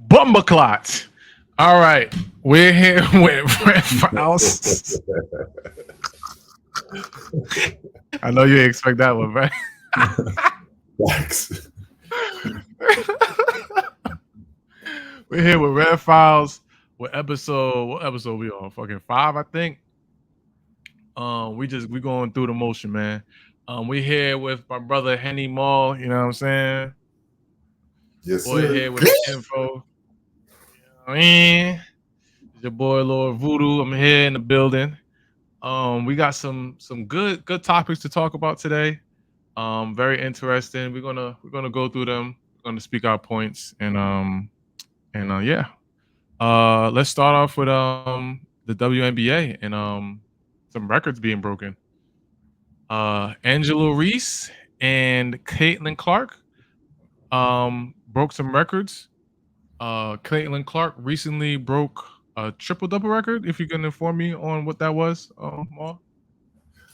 Bumbleclots. All right, we're here with Red Files. I know you expect that one, right? Facts. We're here with Red Files. What episode we on? Fucking 5, I think. We going through the motion, man. We here with my brother Henny Mall. You know what I'm saying? Yes, Boy sir. here with the info. I mean, it's your boy Lord Voodoo. I'm here in the building. We got some good topics to talk about today. Very interesting. We're gonna go through them. We're gonna speak our points and yeah. Let's start off with the WNBA and some records being broken. Angela Reese and Caitlin Clark broke some records. Caitlin Clark recently broke a triple double record. If you can inform me on what that was, Maul.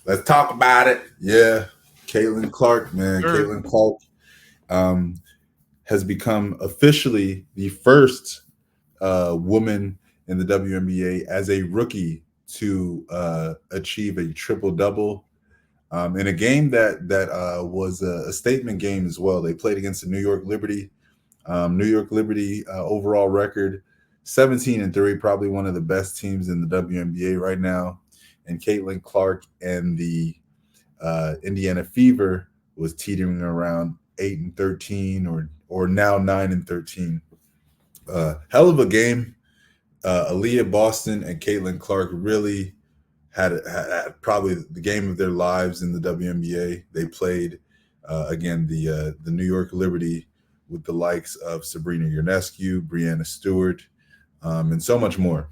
Let's talk about it. Yeah. Caitlin Clark, man. Sure. Caitlin Clark has become officially the first woman in the WNBA as a rookie to achieve a triple double in a game that was a statement game as well. They played against the New York Liberty. New York Liberty overall record 17-3, probably one of the best teams in the WNBA right now. And Caitlin Clark and the Indiana Fever was teetering around 8-13 or now 9-13. Hell of a game. Aaliyah Boston and Caitlin Clark really had probably the game of their lives in the WNBA. They played again the New York Liberty with the likes of Sabrina Ionescu, Brianna Stewart, and so much more.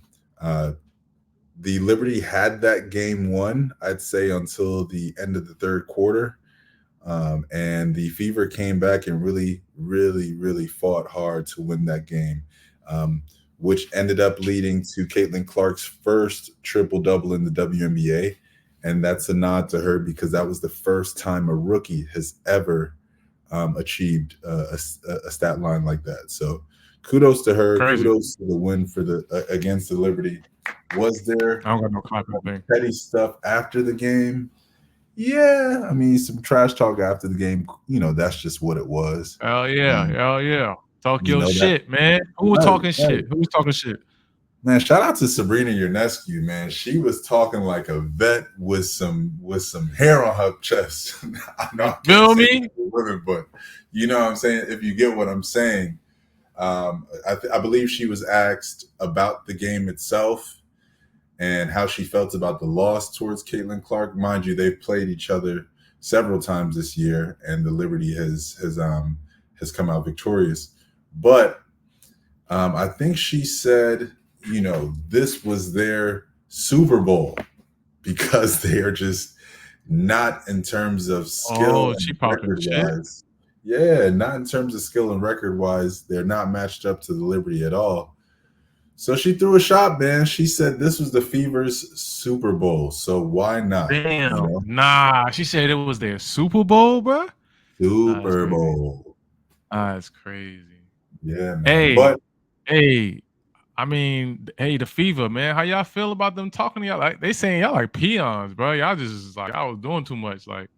The Liberty had that game won, I'd say, until the end of the third quarter. And the Fever came back and really, really, really fought hard to win that game, which ended up leading to Caitlin Clark's first triple double in the WNBA. And that's a nod to her because that was the first time a rookie has ever achieved a stat line like that. So kudos to her. Crazy. Kudos to the win for the against the Liberty. Was there I don't got no clapping thing. petty stuff after the game? Yeah, I mean, some trash talk after the game. That's just what it was. Hell yeah, Um, hell yeah. Talk you your know that. shit, man. Who was Right, talking right. shit? Who was talking shit? Man, shout out to Sabrina Ionescu, man. She was talking like a vet with some hair on her chest. I know I can't Feel say me? that for women, but you know what I'm saying. If you get what I'm saying, I believe she was asked about the game itself and how she felt about the loss towards Caitlin Clark. Mind you, they've played each other several times this year, and the Liberty has come out victorious. But I think she said, this was their Super Bowl because they are just not in terms of skill Oh, she and popping record shit. wise. Yeah, not in terms of skill and record wise. They're not matched up to the Liberty at all. So she threw a shot, man. She said this was the Fever's Super Bowl. So why not? Damn. Nah, she said it was their Super Bowl, bro. That's Super crazy. Bowl. That's crazy. Yeah, man. Hey, But hey. I mean, hey, the Fever, man. How y'all feel about them talking to y'all? Like they saying y'all like peons, bro. Y'all just like I was doing too much. Like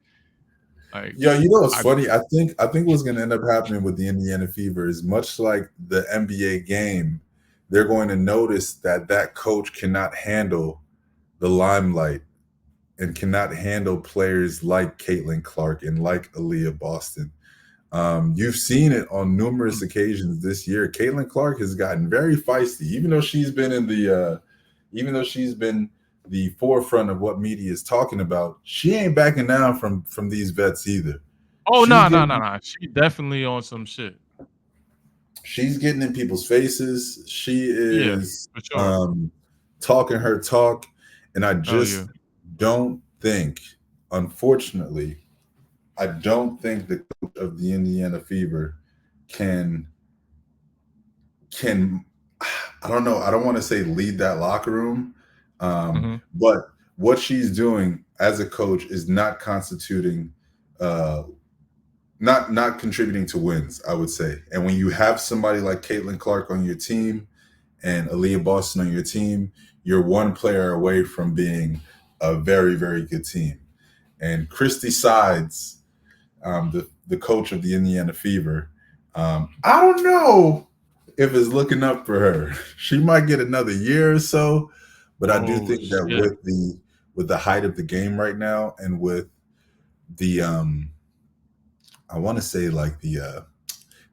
yeah, what's I funny? I think what's going to end up happening with the Indiana Fever is much like the NBA game. They're going to notice that coach cannot handle the limelight and cannot handle players like Caitlin Clark and like Aaliyah Boston. You've seen it on numerous occasions this year. Caitlin Clark has gotten very feisty, even though she's been the forefront of what media is talking about. She ain't backing down from these vets either. Oh She's no, no, getting no, no. She definitely on some shit. she's getting in people's faces. She Yeah, is for sure. talking her talk, and I Oh yeah. just don't think, unfortunately, I don't think the coach of the Indiana Fever can can I don't know. I don't want to say lead that locker room, Mm-hmm. but what she's doing as a coach is not constituting, uh, not contributing to wins, I would say. And when you have somebody like Caitlin Clark on your team and Aaliyah Boston on your team, you're one player away from being a very, very good team. And Christy Sides, the coach of the Indiana Fever, I don't know if it's looking up for her. She might get another year or so, but I do think that with the height of the game right now, and with the I want to say like the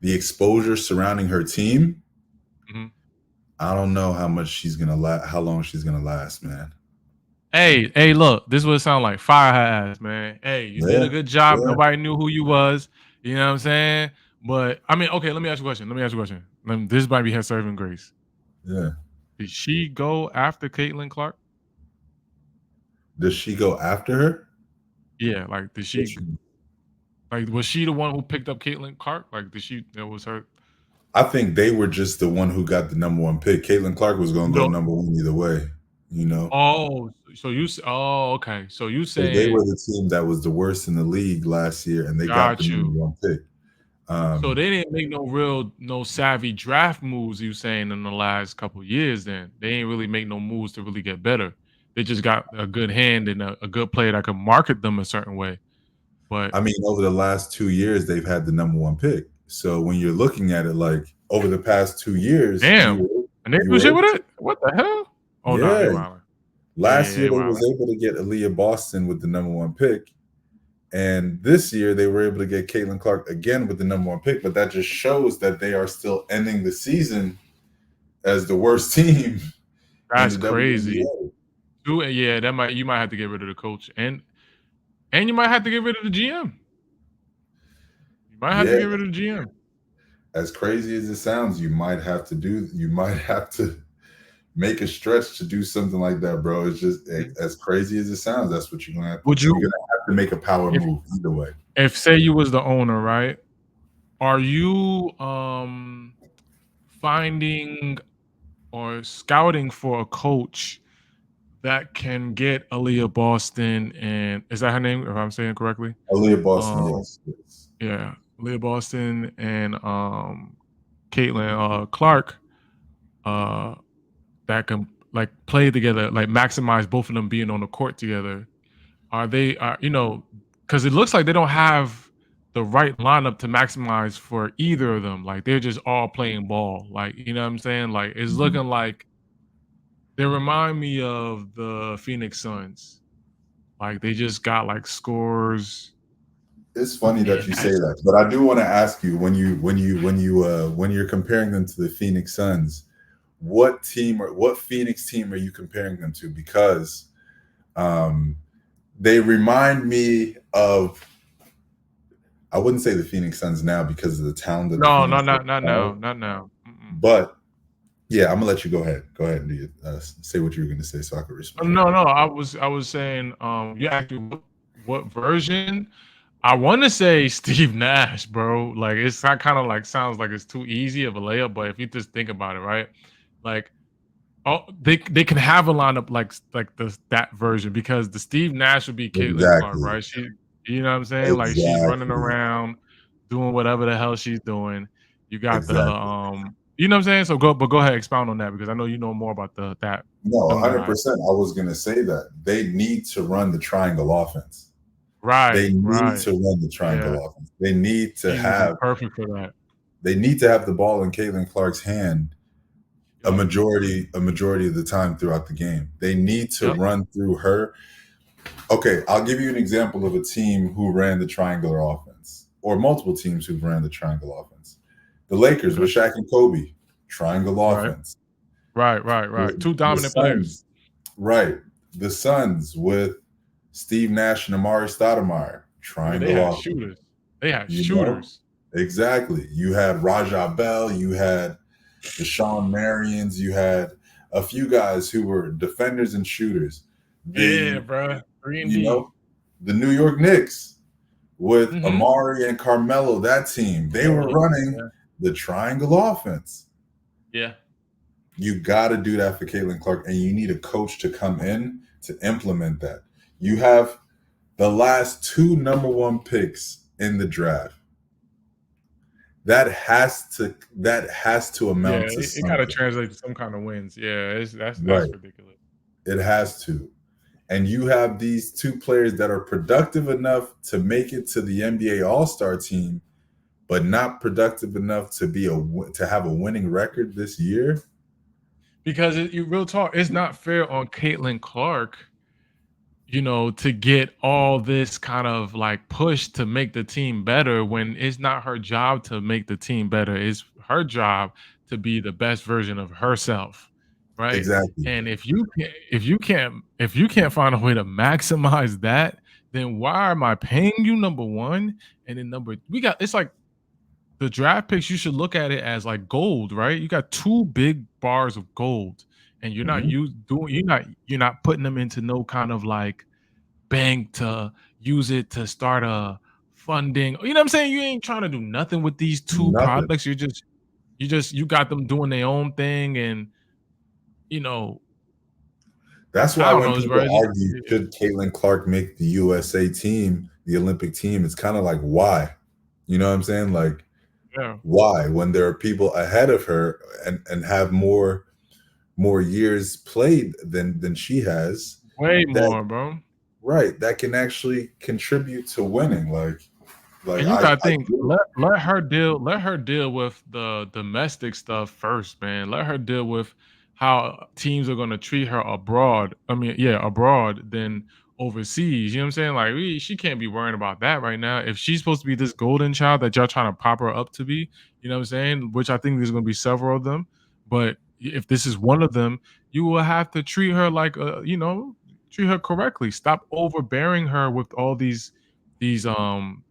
exposure surrounding her team, I don't know how much she's gonna how long she's gonna last, man. Hey, look, this would sound like fire her ass, man. Hey, you did a good job. Yeah. Nobody knew who you was. You know what I'm saying? But I mean, okay, let me ask you a question. This might be her saving grace. Yeah. Did she go after Caitlin Clark? Does she go after her? Yeah, like did she like was she the one who picked up Caitlin Clark? Like that was her? I think they were just the one who got the number one pick. Caitlin Clark was gonna go number one either way, you know. Okay. So you say they were the team that was the worst in the league last year, and they got the number one pick. So they didn't make no savvy draft moves, you saying, in the last couple of years. Then they ain't really make no moves to really get better. They just got a good hand and a good player that could market them a certain way. But I mean, over the last 2 years, they've had the number one pick. So when you're looking at it, like over the past 2 years, damn, and they do shit with it. What the hell? Oh yeah. No, last year they was able to get Aaliyah Boston with the number one pick. And this year they were able to get Caitlin Clark again with the number one pick, but that just shows that they are still ending the season as the worst team. That's crazy. Yeah, you might have to get rid of the coach, and you might have to get rid of the GM. You might have to get rid of the GM. As crazy as it sounds, you might have to make a stretch to do something like that, bro. It's just as crazy as it sounds. That's what you're gonna have to do. You're gonna have to make a power move either way. If say you was the owner, right? Are you finding or scouting for a coach that can get Aaliyah Boston, and is that her name, if I'm saying it correctly? Aaliyah Boston, yes. Yeah, Aaliyah Boston and Caitlin Clark that can like play together, like maximize both of them being on the court together. Are they because it looks like they don't have the right lineup to maximize for either of them. Like they're just all playing ball. Like, you know what I'm saying? Like it's looking like they remind me of the Phoenix Suns. Like they just got like scores. It's funny that you say that, but I do want to ask you when you're comparing them to the Phoenix Suns, what Phoenix team are you comparing them to? Because they remind me of, I wouldn't say the Phoenix Suns now because of the talent. Not now. But yeah, I'm gonna let you go ahead. Go ahead and say what you were gonna say, so I could respond. No. I was saying, you asked me what version. I want to say Steve Nash, bro. Like it's not kind of like sounds like it's too easy of a layup, but if you just think about it, right? Like, they can have a lineup like that version, because the Steve Nash would be Caitlin Clark, right? She, you know what I'm saying? Like she's running around doing whatever the hell she's doing. You got the you know what I'm saying? So go ahead, expound on that, because I know you know more about that. No, 100%. I was gonna say that they need to run the triangle offense. Right. They need to run the triangle offense. They need to have perfect for that. They need to have the ball in Caitlin Clark's hand a majority of the time throughout the game. They need to run through her. Okay, I'll give you an example of a team who ran the triangular offense, or multiple teams who ran the triangle offense. The Lakers with Shaq and Kobe, triangle offense. Right. Two dominant players. Right. The Suns with Steve Nash and Amari Stoudemire, triangle offense. They had shooters. Exactly. You had Raja Bell, you had the Sean Marions, you had a few guys who were defenders and shooters. Bro. The New York Knicks with Amari and Carmelo, that team, they were running the triangle offense. Yeah. You got to do that for Caitlin Clark, and you need a coach to come in to implement that. You have the last 2 number 1 picks in the draft. that has to Yeah, amount to it gotta something. translate to some kind of wins. Yeah, that's Right. ridiculous. It has to. And you have these two players that are productive enough to make it to the NBA All-Star team, but not productive enough to to have a winning record this year. Because you real talk, it's not fair on Caitlin Clark, to get all this kind of like push to make the team better when it's not her job to make the team better. It's her job to be the best version of herself, right? Exactly. And if you can't find a way to maximize that, then why am I paying you number one? And then we got it's like the draft picks, you should look at it as like gold, right? You got two big bars of gold, and Mhm. you're not putting them into no kind of like bank to use it to start a funding. You know what I'm saying? You ain't trying to do nothing with these two Nothing. products. You got them doing their own thing, and you know, That's I why don't when know, it's people bro. Just, argue, should Caitlin Clark make the USA team, the Olympic team, it's kind of like, why? You know what I'm saying? Like, yeah, why? When there are people ahead of her and have more years played than she has, way that more, bro. right, that can actually contribute to winning. Like And you gotta I think, get it. let her deal with the domestic stuff first, man. Let her deal with how teams are gonna treat her abroad. I mean, yeah, abroad than overseas. You know what I'm saying? Like, she can't be worrying about that right now. If she's supposed to be this golden child that y'all trying to pop her up to be, you know what I'm saying? Which I think there's gonna be several of them. But if this is one of them, you will have to treat her like treat her correctly. Stop overbearing her with all these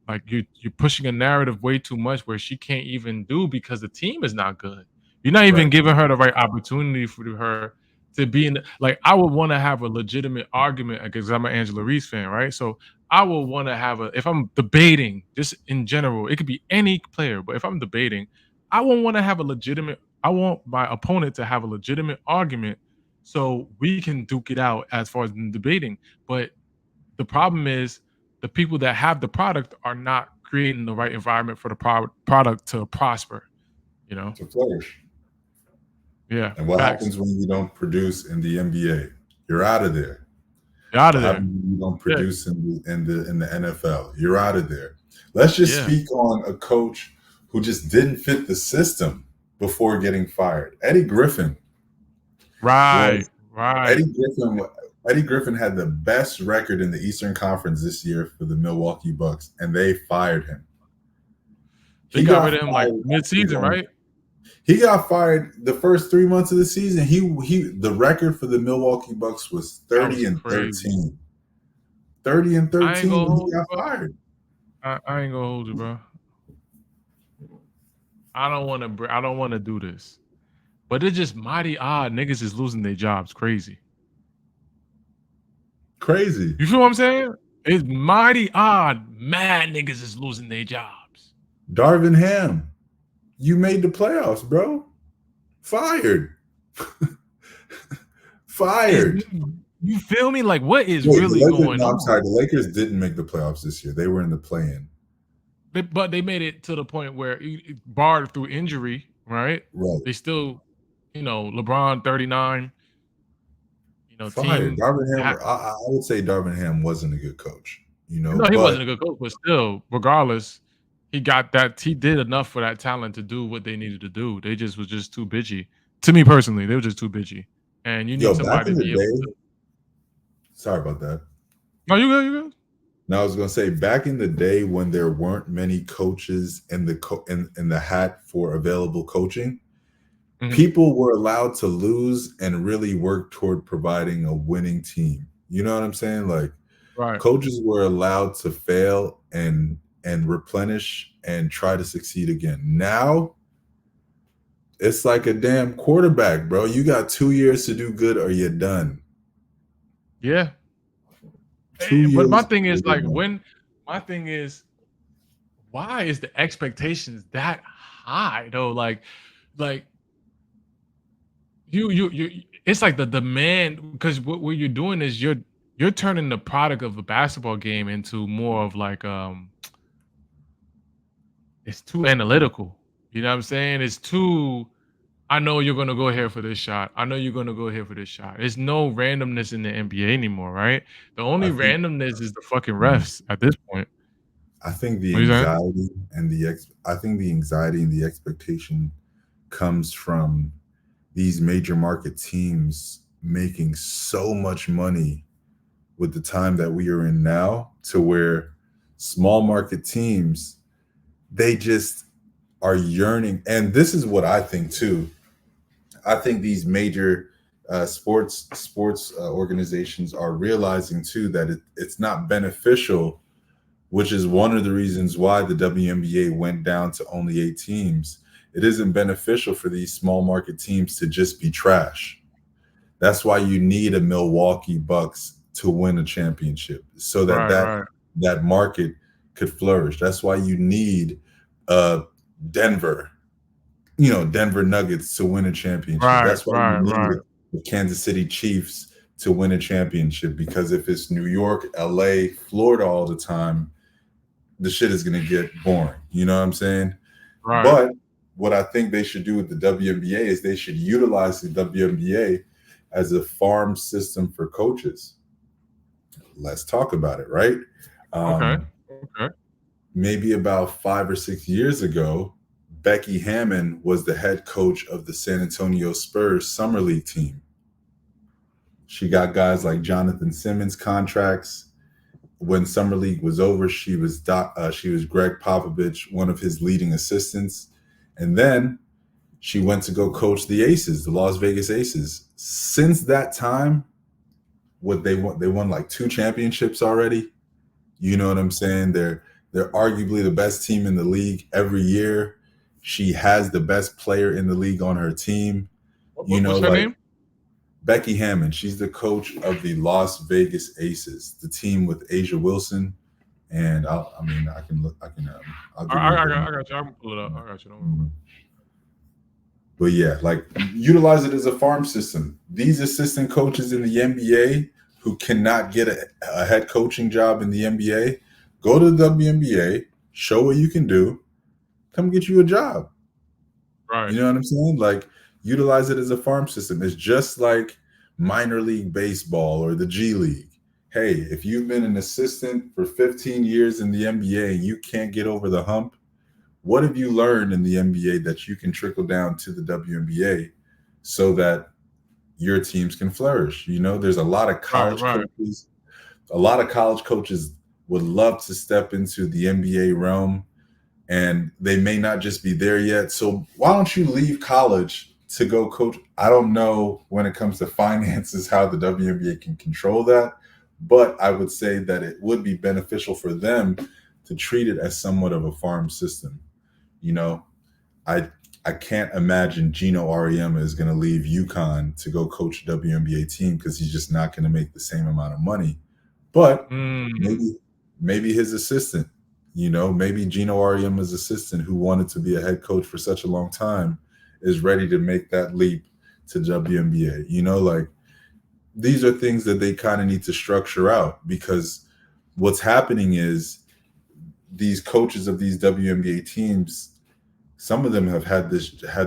like you're pushing a narrative way too much where she can't even do because the team is not good. You're not even Right. giving her the right opportunity for her to be in like I would want to have a legitimate argument because I'm an Angela Reese fan, right? So I will want to have a if I'm debating just in general, it could be any player, but if I'm debating, I won't want to have a legitimate I want my opponent to have a legitimate argument so we can duke it out as far as in debating. But the problem is the people that have the product are not creating the right environment for the product to prosper, you know? To flourish. Yeah, And what facts. happens when you don't produce in the NBA? You're out of there. You're out of What there. happens when you don't Yeah, produce in the NFL? You're out of there. Let's just yeah. speak on a coach who just didn't fit the system before getting fired. Eddie Griffin Right, was right. Eddie Griffin. Eddie Griffin had the best record in the Eastern Conference this year for the Milwaukee Bucks, and they fired him. They He got rid got of him, like, fired after mid-season, going. right? He got fired the first 3 months of the season. He the record for the Milwaukee Bucks was That 30 was and crazy. 13. 30 and I ain't 13 gonna when he hold you, got bro. fired. I ain't gonna hold you, bro. I don't wanna do this, but it's just mighty odd niggas is losing their jobs crazy. Crazy. You feel what I'm saying? It's mighty odd mad niggas is losing their jobs. Darvin Ham, you made the playoffs, bro. Fired. Is Fired. you feel me? Like, what is Wait, the really Lakers. going No, I'm on? sorry. The Lakers didn't make the playoffs this year. They were in the play-in. But they made it to the point where barred through injury, right? Right. They still, LeBron 39, Fired. team. Darvin Ham. I would say Darvin Ham wasn't a good coach. No, he But wasn't a good coach, but still, regardless, he did enough for that talent to do what they needed to do. They just was just too bitchy. To me personally, they were just too bitchy. And you need yo, back somebody in to the be able to. day, sorry about that. No, you good. Now I was gonna say back in the day when there weren't many coaches in in the hat for available coaching, Mhm. people were allowed to lose and really work toward providing a winning team. You know what I'm saying? Like Right. coaches were allowed to fail and replenish and try to succeed again. Now it's like a damn quarterback, bro. You got 2 years to do good or you're done. Yeah. Two But my years thing or is you're like done. my thing is why is the expectations that high though? Like you it's like the demand because what you're doing is you're turning the product of a basketball game into more of like it's too analytical. You know what I'm saying? It's too. I know you're gonna go here for this shot. I know you're gonna go here for this shot. There's no randomness in the NBA anymore, right? The only I think randomness is the fucking mm, refs at this point. I think the What you saying? anxiety and I think the anxiety and the expectation comes from these major market teams making so much money with the time that we are in now, to where small market teams, they just are yearning. And this is what I think too. I think these major sports organizations are realizing too that it's not beneficial, which is one of the reasons why the WNBA went down to only 8 teams. It isn't beneficial for these small market teams to just be trash. That's why you need a Milwaukee Bucks to win a championship, so that Right, right, that market could flourish. That's why you need uh Denver, Denver Nuggets to win a championship. right, That's why you right, need right, the Kansas City Chiefs to win a championship, because if it's New York, LA, Florida all the time, the shit is going to get boring. You know what I'm saying? right. But what I think they should do with the WNBA is they should utilize the WNBA as a farm system for coaches. Let's talk about it, right? Okay, Um, okay. Maybe about 5 or 6 years ago, Becky Hammon was the head coach of the San Antonio Spurs Summer League team. She got guys like Jonathan Simmons contracts. When Summer League was over, she was Greg Popovich, one of his leading assistants, and then she went to go coach the Aces, the Las Vegas Aces. Since that time, what they won like 2 championships already. You know what I'm saying? They're arguably the best team in the league every year. She has the best player in the league on her team. What's her Like name? Becky Hammon. She's the coach of the Las Vegas Aces, the team with Asia Wilson. And I can look. I'll give you I got you. I'm gonna pull it up. I got you. Don't worry about Mhm. But yeah, like, utilize it as a farm system. These assistant coaches in the NBA who cannot get a head coaching job in the NBA, go to the WNBA, show what you can do, come get you a job. it. Right. You know what I'm saying? Like, utilize it as a farm system. It's just like minor league baseball or the G League. Hey, if you've been an assistant for 15 years in the NBA and you can't get over the hump, what have you learned in the NBA that you can trickle down to the WNBA so that your teams can flourish? There's a lot of Right, college right. coaches. A lot of college coaches would love to step into the NBA realm, and they may not just be there yet. So why don't you leave college to go coach? I don't know when it comes to finances how the WNBA can control that, but I would say that it would be beneficial for them to treat it as somewhat of a farm system. You know, I I can't imagine Gino Auriemma is going to leave UConn to go coach a WNBA team, because he's just not going to make the same amount of money. But Mm, maybe his assistant, maybe Gino Auriemma's assistant, who wanted to be a head coach for such a long time, is ready to make that leap to WNBA. Like, these are things that they kind of need to structure out, because what's happening is these coaches of these WNBA teams, some of them have had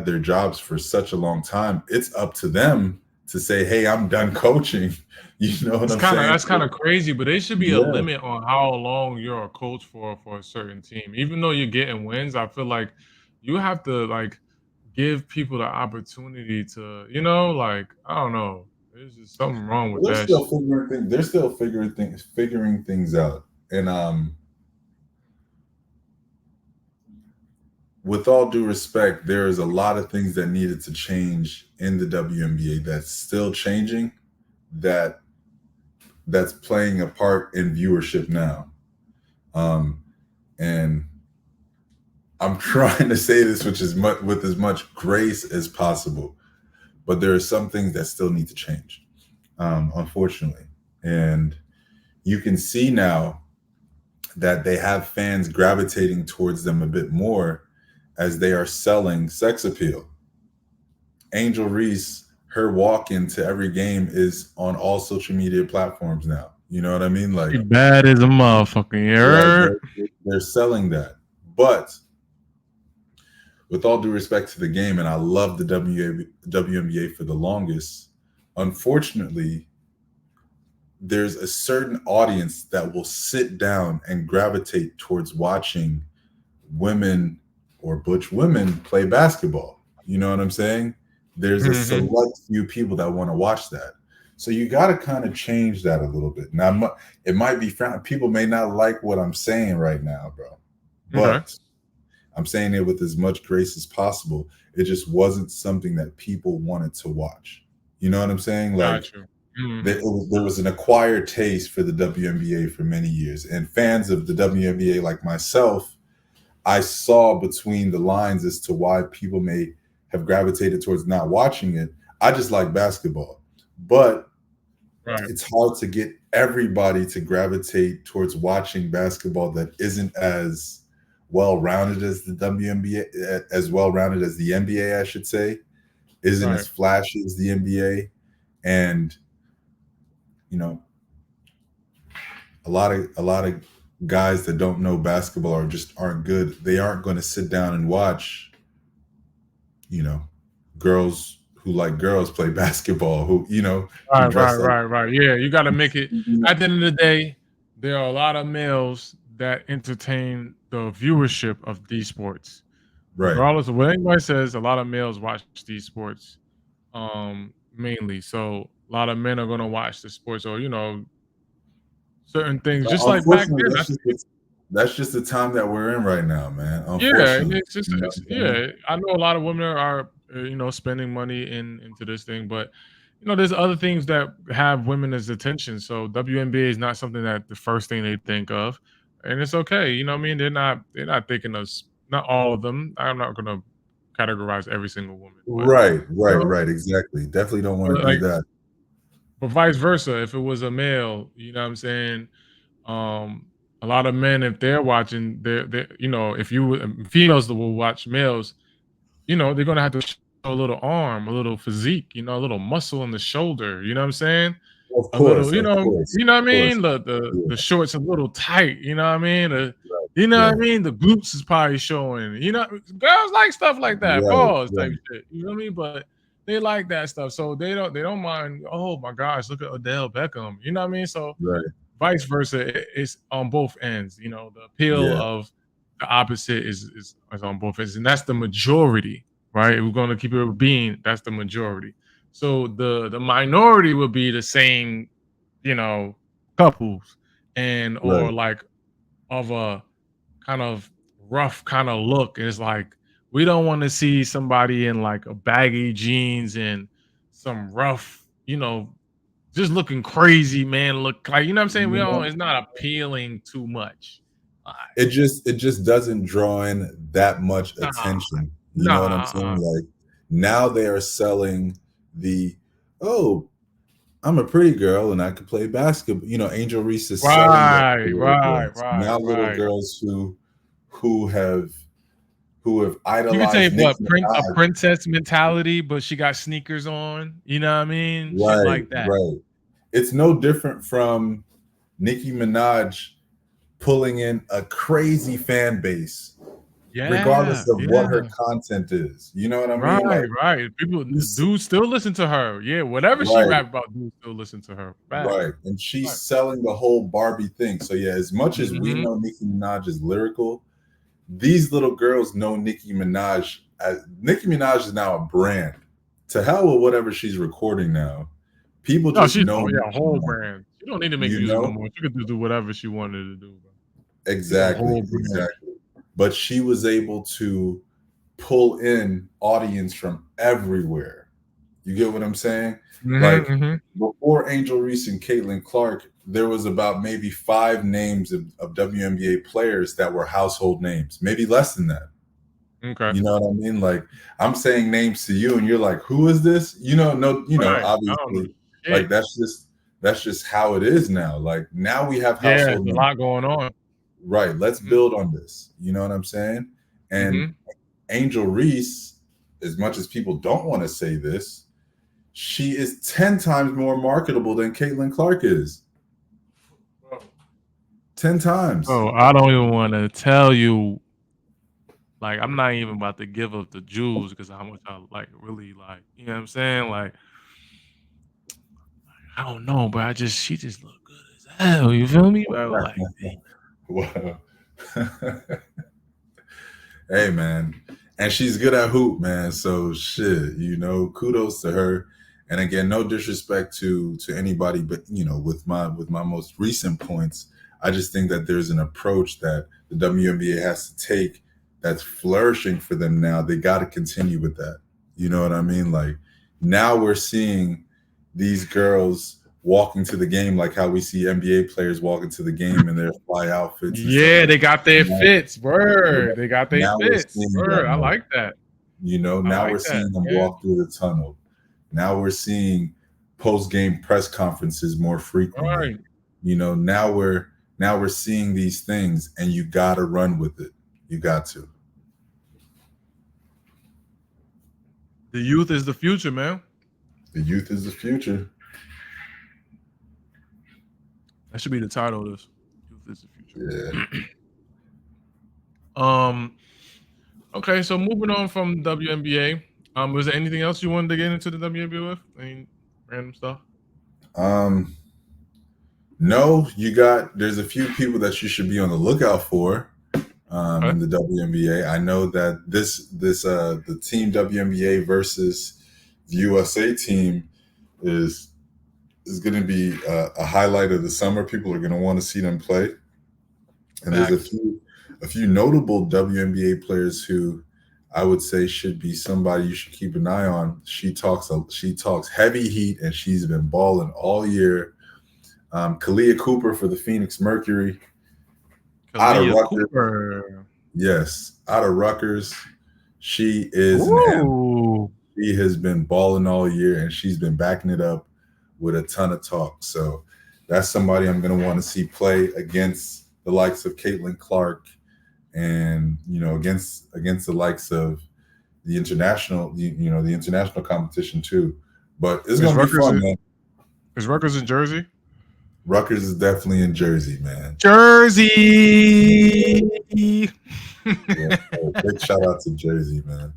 their jobs for such a long time. It's up to them to say, "Hey, I'm done coaching." You know what it's I'm kind of saying? that's kind of crazy, but there should be a Yeah. limit on how long you're a coach for a certain team. Even though you're getting wins, I feel like you have to like give people the opportunity to, like I don't know. There's just something wrong with They're that still shit. figuring things. They're still figuring things out. And with all due respect, there is a lot of things that needed to change in the WNBA that's still changing. That's playing a part in viewership now. Um, and I'm trying to say this with as much grace as possible, but there are some things that still need to change, unfortunately. And you can see now that they have fans gravitating towards them a bit more, as they are selling sex appeal. Angel Reese, her walk into every game is on all social media platforms now. You know what I mean? She Like, bad as a motherfucker. You like heard? they're selling that. But with all due respect to the game, and I love the WNBA for the longest, unfortunately, there's a certain audience that will sit down and gravitate towards watching women or butch women play basketball. You know what I'm saying? There's a Hmm. select few people that want to watch that. So you got to kind of change that a little bit. Now, it might be found, people may not like what I'm saying right now, bro, Okay. but I'm saying it with as much grace as possible. It just wasn't something that people wanted to watch. You know what I'm saying? Like, Got you. Hmm. there was an acquired taste for the WNBA for many years, and fans of the WNBA like myself, I saw between the lines as to why people may have gravitated towards not watching it. I just like basketball, but Right. it's hard to get everybody to gravitate towards watching basketball that isn't as well rounded as the WNBA, as well rounded as the NBA, I should say, isn't Right. as flashy as the NBA, and you know, a lot of guys that don't know basketball or just aren't good. They aren't going to sit down and watch, you know, girls who like girls play basketball, who Right, right, dress like. right, right. Yeah, you got to make it. You know, At the end of the day, there are a lot of males that entertain the viewership of these sports. right. Regardless of what anybody says, a lot of males watch these sports, mainly. So a lot of men are gonna watch the sports, or certain things. Just like back Unfortunately, then, that's just the time that we're in right now, man. yeah, Unfortunately, it's just you know it's what I'm saying? yeah. I know a lot of women are spending money into this thing, but there's other things that have women as attention. So WNBA is not something that the first thing they think of, and it's okay. You know what I mean? They're not thinking of not all of them. I'm not gonna categorize every single woman, but Right, you right, know, right. Exactly. Definitely don't want but to do like that. but vice versa. If it was a male, you know what I'm saying? Um, a lot of men, if they're watching, if females that will watch males, they're gonna have to show a little arm, a little physique, a little muscle in the shoulder. You know what I'm saying? Of A little, course, of course, you know what I of course. mean? The Yeah, shorts a little tight. You know what I mean? right, You know what I right, mean? The glutes is probably showing. Girls like stuff like that. right, Pause type right, shit. You know what I mean? But they like that stuff, so they don't mind. Oh my gosh, look at Odell Beckham. You know what I mean? So right. vice versa, it's on both ends. The appeal Yeah, of the opposite is on both ends, and that's the majority, right? We're going to keep it being that's the majority. So the minority will be the same, you know, couples and or right. like of a kind of rough kind of look. It's like we don't want to see somebody in like a baggy jeans and some rough, just looking crazy, man. Look like you know what I'm saying. We You don't. know, It's not appealing too much. Uh, it just doesn't draw in that much nah, attention. You know what I'm nah. saying? Like now they are selling the, oh, I'm a pretty girl and I could play basketball. Angel Reese is selling that to Right, little right, girls. right, Now little right. girls who have who have You could say idolized what Nicki a Minaj. princess mentality, but she got sneakers on. You know what I mean? Shit Right, like that. right. It's no different from Nicki Minaj pulling in a crazy fan base, Yeah, regardless of what her yeah. content is. You know what I mean? Right, Like, right. People, she's, dudes still listen to her. Yeah, whatever she right, rap about, dudes still listen to her. Facts. right. And she's Right. selling the whole Barbie thing. So, yeah, as much as we Hmm. know Nicki Minaj is lyrical, these little girls know Nicki Minaj as Nicki Minaj is now a brand. To hell with whatever she's recording now. People No, just she's know yeah, a Nicki whole Minaj. brand. She don't need to make You music no know? more. She could just do whatever she wanted to do, bro. She's a Exactly, whole brand. exactly. But she was able to pull in audience from everywhere. You get what I'm saying? Mhm, Like mhm. before Angel Reese and Caitlin Clark, there was about maybe 5 names of WNBA players that were household names, maybe less than that. Okay. You know what I mean? Like I'm saying names to you, and you're like, "Who is this?" No, Right. I don't know obviously, like shit. that's just how it is now. Like now we have Yeah, there's household a names. lot going on. Right. Let's Mhm, build on this. You know what I'm saying? And mhm. Angel Reese, as much as people don't want to say this, she is 10 times more marketable than Caitlin Clark is. 10 times. Bro, I don't even wanna tell you, Like, I'm not even about to give up the jewels because how much I like really like, you know what I'm saying? Like, I don't know, but she just look good as hell. You feel me, bro? Like, Wow. Hey man, and she's good at hoop, man. So shit, kudos to her. And again, no disrespect to anybody, but with my most recent points, I just think that there's an approach that the WNBA has to take that's flourishing for them now. They got to continue with that. You know what I mean? Like now we're seeing these girls walking to the game like how we see NBA players walking to the game in their fly outfits and stuff yeah, like they got their that. fits, word. They got their Now we're fits, seeing word. that I more. like that. I Now like we're that. seeing them Yeah. walk through the tunnel. Now we're seeing post-game press conferences more frequently. Right. Now we're seeing these things, and you got to run with it. You got to. The youth is the future, man. The youth is the future. That should be the title of this. Youth is the future. Yeah. Okay, so moving on from WNBA, was there anything else you wanted to get into the WNBA with? Any random stuff? No, there's a few people that you should be on the lookout for in the WNBA. I know that the team WNBA versus the USA team is going to be a highlight of the summer. People are going to want to see them play. And there's a few notable WNBA players who I would say should be somebody you should keep an eye on. She talks heavy heat, and she's been balling all year. Kalia Cooper for the Phoenix Mercury. Kalia Cooper. Yes, out of Rutgers. She is she has been balling all year, and she's been backing it up with a ton of talk. So that's somebody I'm going to want to see play against the likes of Caitlin Clark, and against the likes of the international, the international competition too. But it's going to be fun, man. Is Rutgers in Jersey? Rutgers is definitely in Jersey, man. Jersey. Yeah, big shout out to Jersey, man.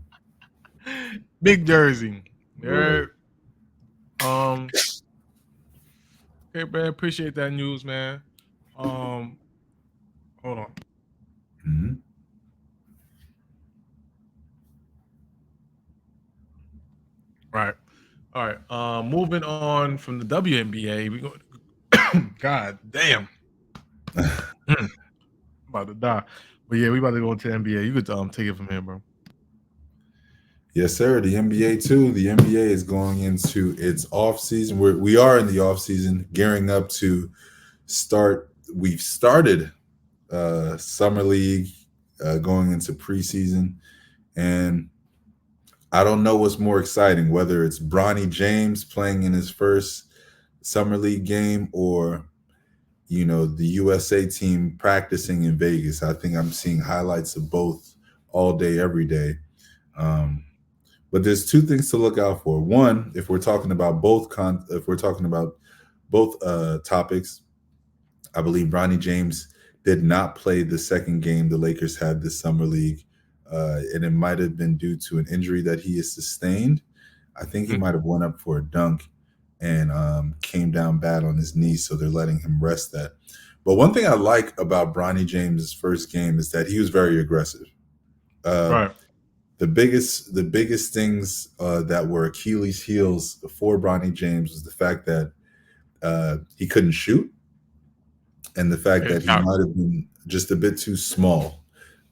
Big Jersey. Yeah. Okay, man. Appreciate that news, man. Hold on. Mm-hmm. Right. All right. Moving on from the WNBA, we go. God damn. I'm about to die. But yeah, we about to go into the NBA. You could take it from here, bro. Yes, sir. The NBA too. The NBA is going into its off season. We are in the off season, gearing up to start. We've started summer league, going into preseason, and I don't know what's more exciting, whether it's Bronny James playing in his first summer league game or the USA team practicing in Vegas. I think I'm seeing highlights of both all day, every day. But there's two things to look out for. One, if we're talking about both topics, I believe Bronny James did not play the second game the Lakers had this summer league, and it might have been due to an injury that he has sustained. I think he might have went up for a dunk and came down bad on his knee, so they're letting him rest that. But one thing I like about Bronny James' first game is that he was very aggressive. Right. The biggest things that were Achilles' heels for Bronny James was the fact that he couldn't shoot, and the fact that he might have been just a bit too small.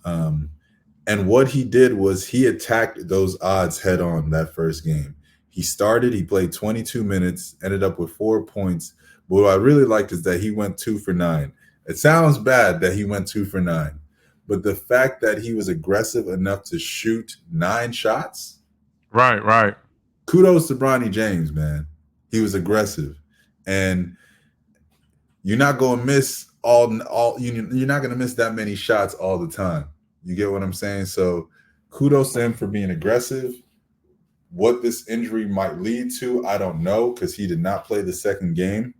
And what he did was he attacked those odds head on that first game. He played 22 minutes, ended up with 4 points. But what I really liked is that he went 2 for 9. It sounds bad that he went 2 for 9. But the fact that he was aggressive enough to shoot 9 shots. Right. Kudos to Bronny James, man. He was aggressive. And you're not going to miss you're not going to miss that many shots all the time. You get what I'm saying? So kudos to him for being aggressive. What this injury might lead to, I don't know, because he did not play the second game.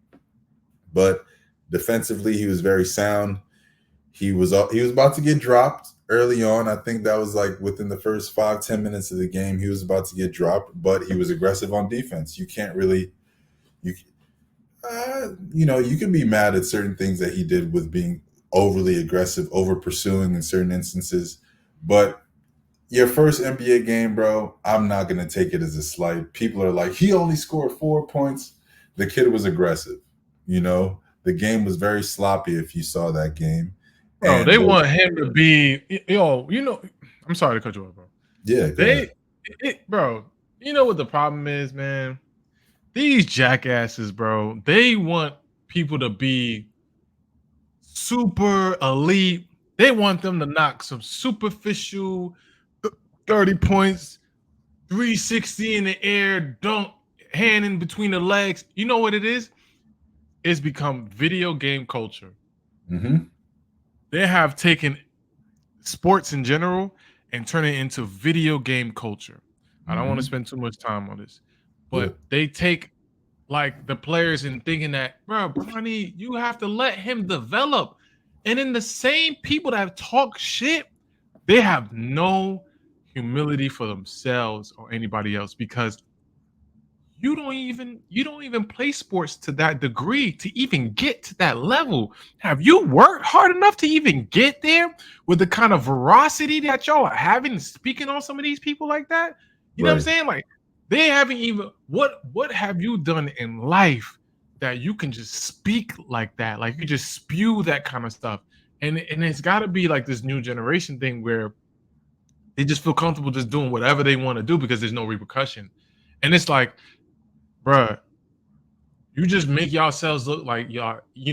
But defensively, he was very sound. He was about to get dropped, early on. I think that was like within the first 5-10 minutes of the game, he was about to get dropped, but he was aggressive on defense. You can't really you you can be mad at certain things that he did with being overly aggressive, over pursuing in certain instances, but your first NBA game, bro, I'm not gonna take it as a slight. People are like, he only scored 4 points. The kid was aggressive. The game was very sloppy if you saw that game. Bro, they And want him to be I'm sorry to cut you off, bro. yeah, go ahead. Bro, you know what the problem is, man? These jackasses, bro, they want people to be super elite. They want them to knock some superficial 30 points, 360 in the air, dunk, hand in between the legs. You know what it is? It's become video game culture. Mm-hmm. They have taken sports in general and turn it into video game culture. I don't want to spend too much time on this, but they take like the players and thinking that, bro, Bronny, you have to let him develop. And then the same people that have talked shit, they have no humility for themselves or anybody else, because you don't even play sports to that degree to even get to that level. Have you worked hard enough to even get there with the kind of veracity that y'all are having, speaking on some of these people like that? You know what I'm saying? Like, they haven't even what have you done in life that you can just speak like that? Like, you just spew that kind of stuff. And it's got to be like this new generation thing where they just feel comfortable just doing whatever they want to do because there's no repercussion. And it's like, bruh, you just make yourselves look like y'all, you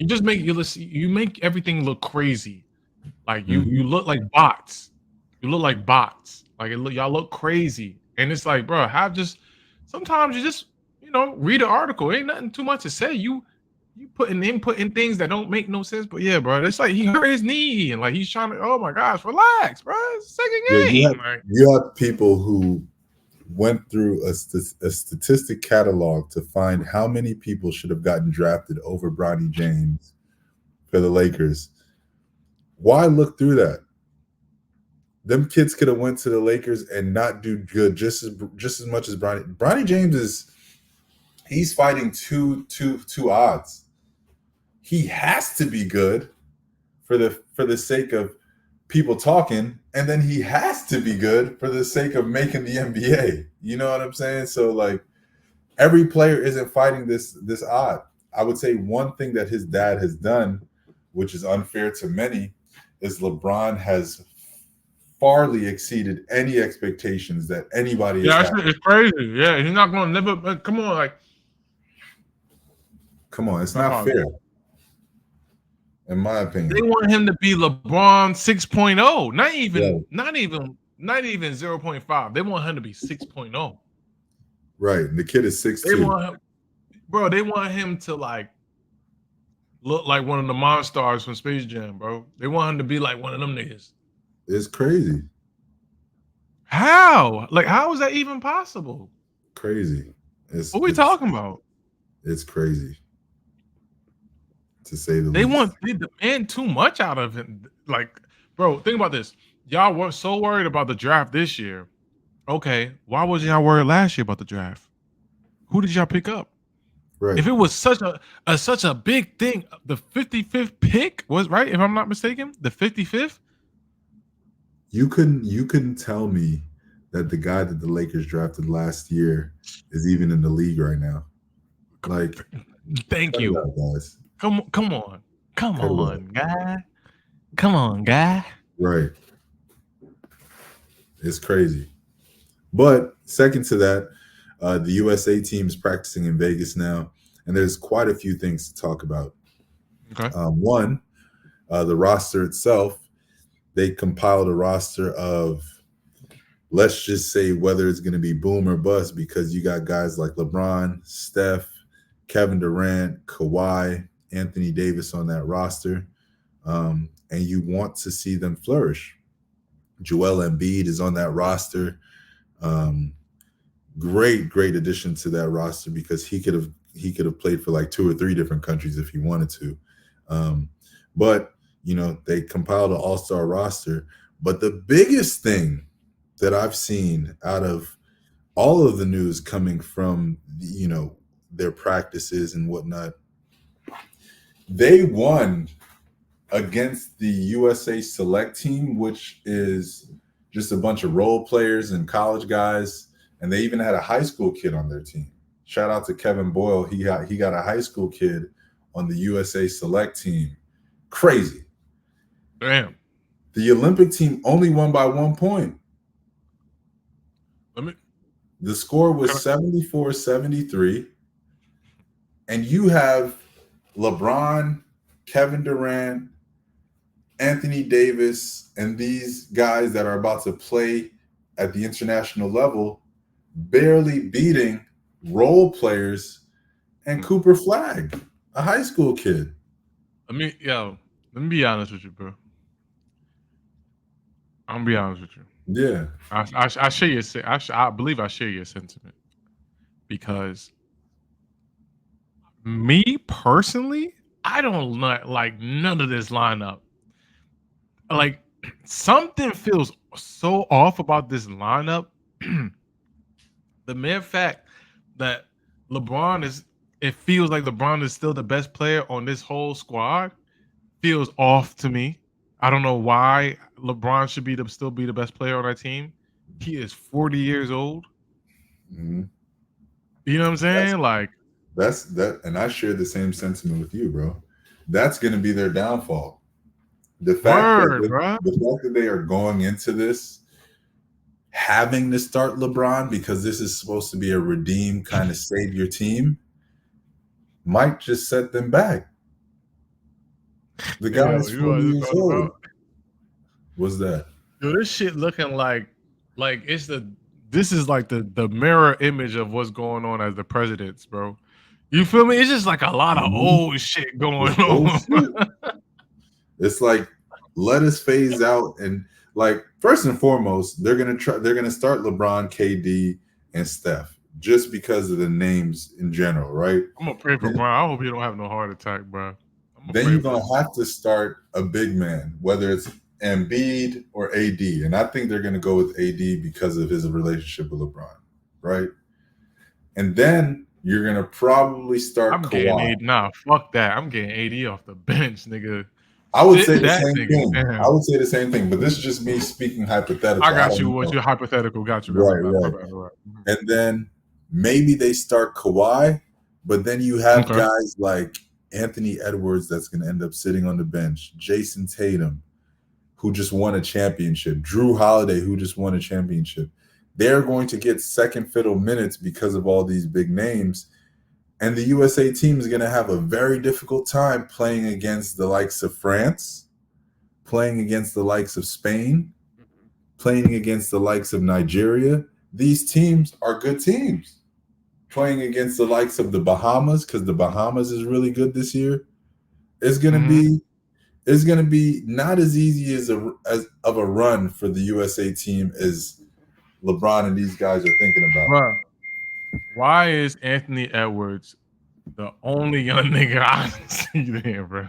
just make everything look crazy. Like you look like bots. You look like bots. Like y'all look crazy. And it's like, bro, sometimes you just, read an article. Ain't nothing too much to say. You putting input in things that don't make no sense. But yeah, bro, it's like he hurt his knee and like he's trying to, oh my gosh, relax, bro. It's the second game. You have people who went through a statistic catalog to find how many people should have gotten drafted over Bronny James for the Lakers. Why look through that? Them kids could have went to the Lakers and not do good just as much as Bronny. Bronny James he's fighting two odds. He has to be good for the sake of people talking, and then he has to be good for the sake of making the NBA. You know what I'm saying? So like, every player isn't fighting this odd. I would say one thing that his dad has done, which is unfair to many, is LeBron has farly exceeded any expectations that anybody has. Yeah, it's crazy. Yeah, he's not going to never. Come on, it's not fair. In my opinion, they want him to be LeBron 6.0, not even 0.5. They want him to be 6.0. Right. The kid is 6'2". They want him to like look like one of the Monstars from Space Jam, bro. They want him to be like one of them niggas. It's crazy. How? Like, how is that even possible? Crazy. What are we talking about? It's crazy, to say the least. They demand too much out of him. Like, bro, think about this. Y'all were so worried about the draft this year. Okay, why wasn't y'all worried last year about the draft? Who did y'all pick up? Right. If it was such a big thing, the 55th pick was, right, if I'm not mistaken, the 55th. You couldn't tell me that the guy that the Lakers drafted last year is even in the league right now. Like, thank you, guys. Come on, guy. Come on, guy. Right. It's crazy. But second to that, the USA team is practicing in Vegas now, and there's quite a few things to talk about. Okay. One, the roster itself. They compiled a roster of, let's just say, whether it's going to be boom or bust, because you got guys like LeBron, Steph, Kevin Durant, Kawhi, Anthony Davis on that roster, and you want to see them flourish. Joel Embiid is on that roster. Great addition to that roster, because he could have played for like 2 or 3 different countries if he wanted to. But they compiled an all-star roster. But the biggest thing that I've seen out of all of the news coming from, their practices and whatnot, they won against the USA Select team, which is just a bunch of role players and college guys, and they even had a high school kid on their team. Shout out to Kevin Boyle. He got a high school kid on the USA Select team. Crazy. Damn. The Olympic team only won by 1 point. The score was 74-73. And you have LeBron, Kevin Durant, Anthony Davis, and these guys that are about to play at the international level barely beating role players and Cooper Flagg, a high school kid. Let me be honest with you, bro. I'm gonna be honest with you. Yeah, I share your. I believe I share your sentiment, because me personally, I don't like none of this lineup. Like, something feels so off about this lineup. The mere fact that it feels like LeBron is still the best player on this whole squad feels off to me. I don't know why LeBron should still be the best player on our team. He is 40 years old. Mm-hmm. You know what I'm saying? That's that, and I share the same sentiment with you, bro. That's going to be their downfall. The fact that they are going into this having to start LeBron because this is supposed to be a redeem kind of savior team might just set them back. The guy is 40 years old. What's that? Yo, this shit looking like this is like the mirror image of what's going on as the presidents, bro. You feel me? It's just like a lot of old shit going on. It's like, let us phase out, and like, first and foremost, they're gonna start LeBron, KD, and Steph just because of the names in general, right? I'm gonna pray for Brian. I hope he don't have no heart attack, bro. Then you're gonna have to start a big man, whether it's Embiid or AD, and I think they're gonna go with AD because of his relationship with LeBron, right? And then you're gonna probably start Kawhi. Nah, fuck that. I'm getting AD off the bench, nigga. I would say the same thing. Damn. I would say the same thing, but this is just me speaking hypothetical. I got you. What's your hypothetical? Got you. Right. And then maybe they start Kawhi, but then you have guys like Anthony Edwards that's going to end up sitting on the bench, Jason Tatum, who just won a championship, Drew Holiday, who just won a championship. They're going to get second fiddle minutes because of all these big names. And the USA team is going to have a very difficult time playing against the likes of France, playing against the likes of Spain, playing against the likes of Nigeria. These teams are good teams. Playing against the likes of the Bahamas, because the Bahamas is really good this year. It's going to be not as easy as of a run for the USA team as LeBron and these guys are thinking about. Bruh. Why is Anthony Edwards the only young nigga I see there, bro?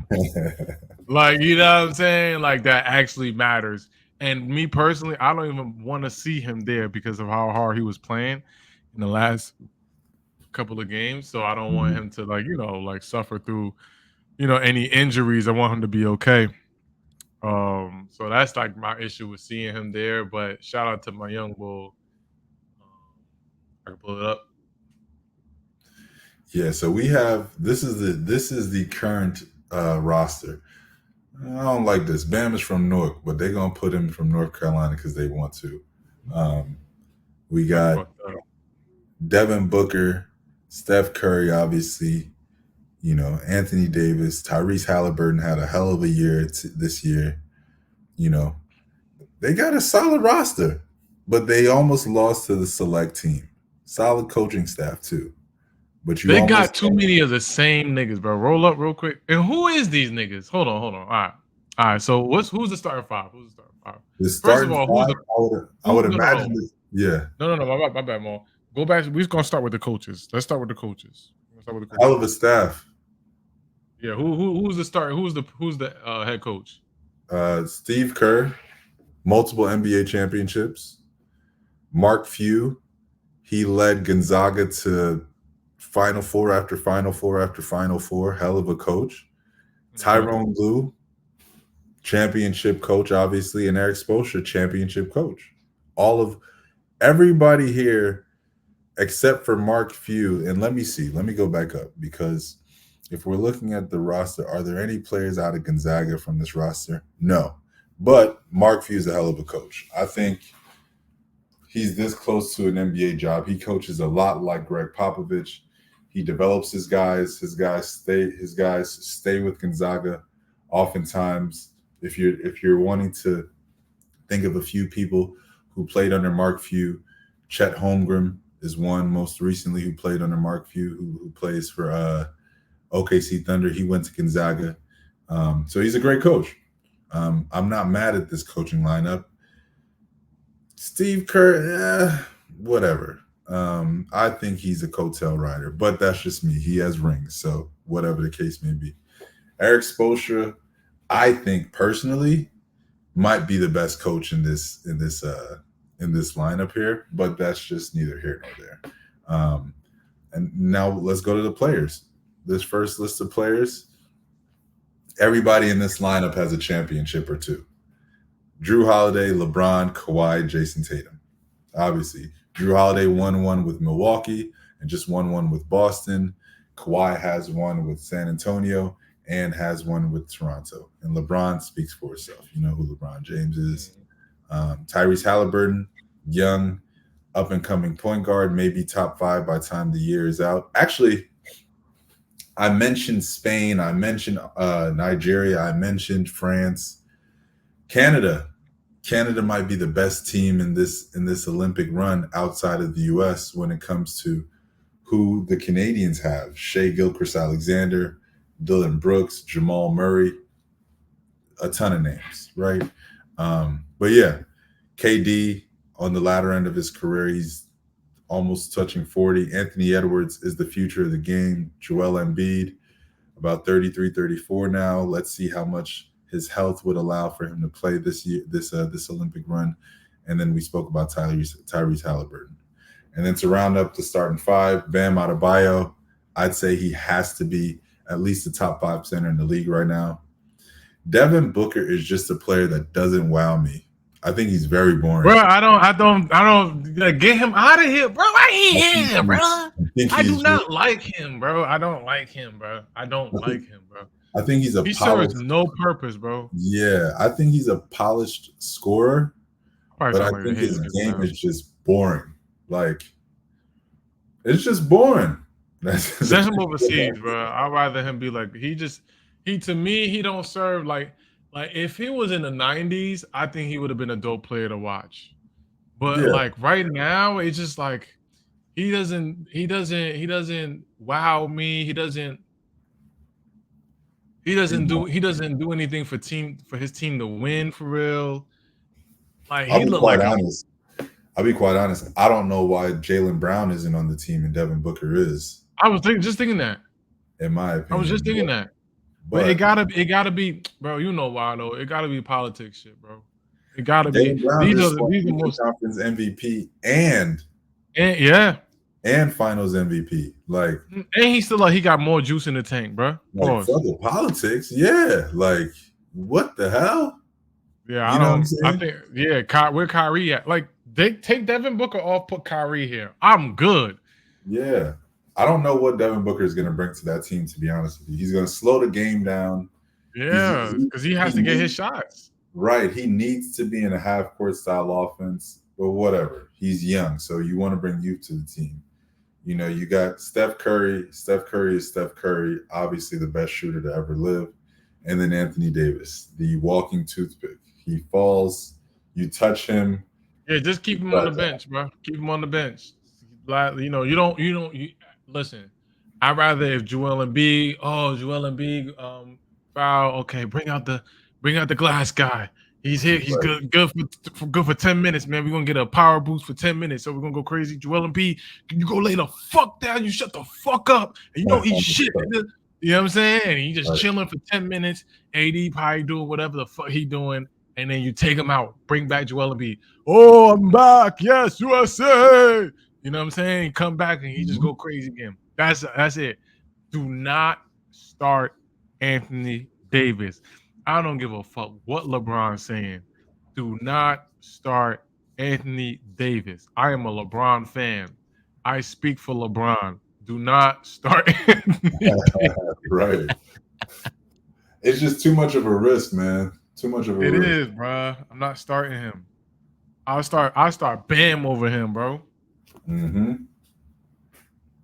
Like, you know what I'm saying? Like, that actually matters. And me personally, I don't even want to see him there because of how hard he was playing in the last couple of games. So I don't want him to suffer through, any injuries. I want him to be okay. So that's like my issue with seeing him there. But shout out to my young bull. I can pull it up. Yeah, so we have this is the current roster. I don't like this. Bam is from Newark, but they're gonna put him from North Carolina because they want to. We got Devin Booker, Steph Curry, obviously. Anthony Davis, Tyrese Halliburton had a hell of a year this year. They got a solid roster, but they almost lost to the select team. Solid coaching staff too. But they got too many of the same niggas, bro. Roll up real quick. And who is these niggas? Hold on. All right. So who's the starting five? First of all, I would imagine. Yeah. No. My bad, Mo. Go back. We're just gonna start with the coaches. Let's start with the coaches. Hell of a staff. Yeah. Who's the starter? Who's the head coach? Steve Kerr, multiple NBA championships. Mark Few, he led Gonzaga to Final Four after Final Four after Final Four. Hell of a coach. Tyrone Lue, championship coach, obviously, and Eric Spoelstra, championship coach. All of everybody here, except for Mark Few, and let me see. Let me go back up because if we're looking at the roster, are there any players out of Gonzaga from this roster? No. But Mark Few is a hell of a coach. I think he's this close to an NBA job. He coaches a lot like Greg Popovich. He develops his guys. His guys stay with Gonzaga. Oftentimes, if you're wanting to think of a few people who played under Mark Few, Chet Holmgren is one most recently who played under Mark Few, who plays for OKC Thunder. He went to Gonzaga. So he's a great coach. I'm not mad at this coaching lineup. Steve Kerr, whatever. I think he's a coattail rider, but that's just me. He has rings, so whatever the case may be. Eric Spoelstra, I think personally, might be the best coach in this lineup here, but that's just neither here nor there. And now let's go to the players. This first list of players, everybody in this lineup has a championship or two. Drew Holiday, LeBron, Kawhi, Jason Tatum. Obviously, Drew Holiday won one with Milwaukee and just won one with Boston. Kawhi has one with San Antonio and has one with Toronto. And LeBron speaks for itself. You know who LeBron James is. Tyrese Halliburton, young, up-and-coming point guard, maybe top 5 by the time the year is out. Actually, I mentioned Spain. I mentioned Nigeria. I mentioned France. Canada might be the best team in this Olympic run outside of the U.S. when it comes to who the Canadians have. Shai Gilgeous-Alexander, Dillon Brooks, Jamal Murray, a ton of names, right? But yeah, KD on the latter end of his career, he's almost touching 40. Anthony Edwards is the future of the game. Joel Embiid, about 33, 34 now. Let's see how much his health would allow for him to play this year, this Olympic run. And then we spoke about Tyrese Halliburton. And then to round up the starting 5, Bam Adebayo, I'd say he has to be at least the top 5 center in the league right now. Devin Booker is just a player that doesn't wow me. I think he's very boring. Bro, I don't get him out of here, bro. I hate him, bro. I do not like him, bro. I don't like him, bro. I think he serves no purpose, bro. Yeah, I think he's a polished scorer, but I think his game is just boring. Like, it's just boring. Send him overseas, bro. I'd rather him be like to me, he don't serve like if he was in the 90s, I think he would have been a dope player to watch. But like right now, it's just like he doesn't wow me. He doesn't do anything for his team to win for real. Like I'll be quite honest. I don't know why Jaylen Brown isn't on the team and Devin Booker is. I was just thinking that. In my opinion, I was just thinking that. But it gotta be, bro. You know why though? It gotta be politics shit, bro. It gotta be. These are the most conference MVP and Finals MVP. Like, and he's still he got more juice in the tank, bro. Like, for the politics, yeah. Like, what the hell? Yeah, you know what I'm saying? I think where Kyrie at? Like, they take Devin Booker off, put Kyrie here. I'm good. Yeah. I don't know what Devin Booker is going to bring to that team, to be honest with you. He's going to slow the game down. Yeah, because he has to get his shots. Right. He needs to be in a half-court style offense, but whatever. He's young, so you want to bring youth to the team. You know, you got Steph Curry. Steph Curry is Steph Curry, obviously the best shooter to ever live. And then Anthony Davis, the walking toothpick. He falls, you touch him. Yeah, just keep him on the bench, bro. Keep him on the bench. You know, you don't listen. I'd rather if Joel Embiid foul. Okay, bring out the glass guy. He's here. He's good for 10 minutes, man. We're gonna get a power boost for 10 minutes. So we're gonna go crazy. Joel Embiid, you go lay the fuck down. You shut the fuck up. And you don't eat shit. You know what I'm saying? And he just Right. chilling for 10 minutes. AD probably doing whatever the fuck he doing. And then you take him out, bring back Joel Embiid. Oh, I'm back. Yes, USA. You know what I'm saying? Come back and he just go crazy again. That's it. Do not start Anthony Davis. I don't give a fuck what LeBron's saying. Do not start Anthony Davis. I am a LeBron fan. I speak for LeBron. Do not start Anthony Davis. Right. It's just too much of a risk, man. Too much of a It risk. is, bro. I'm not starting him. I'll start Bam over him, bro. Mm-hmm.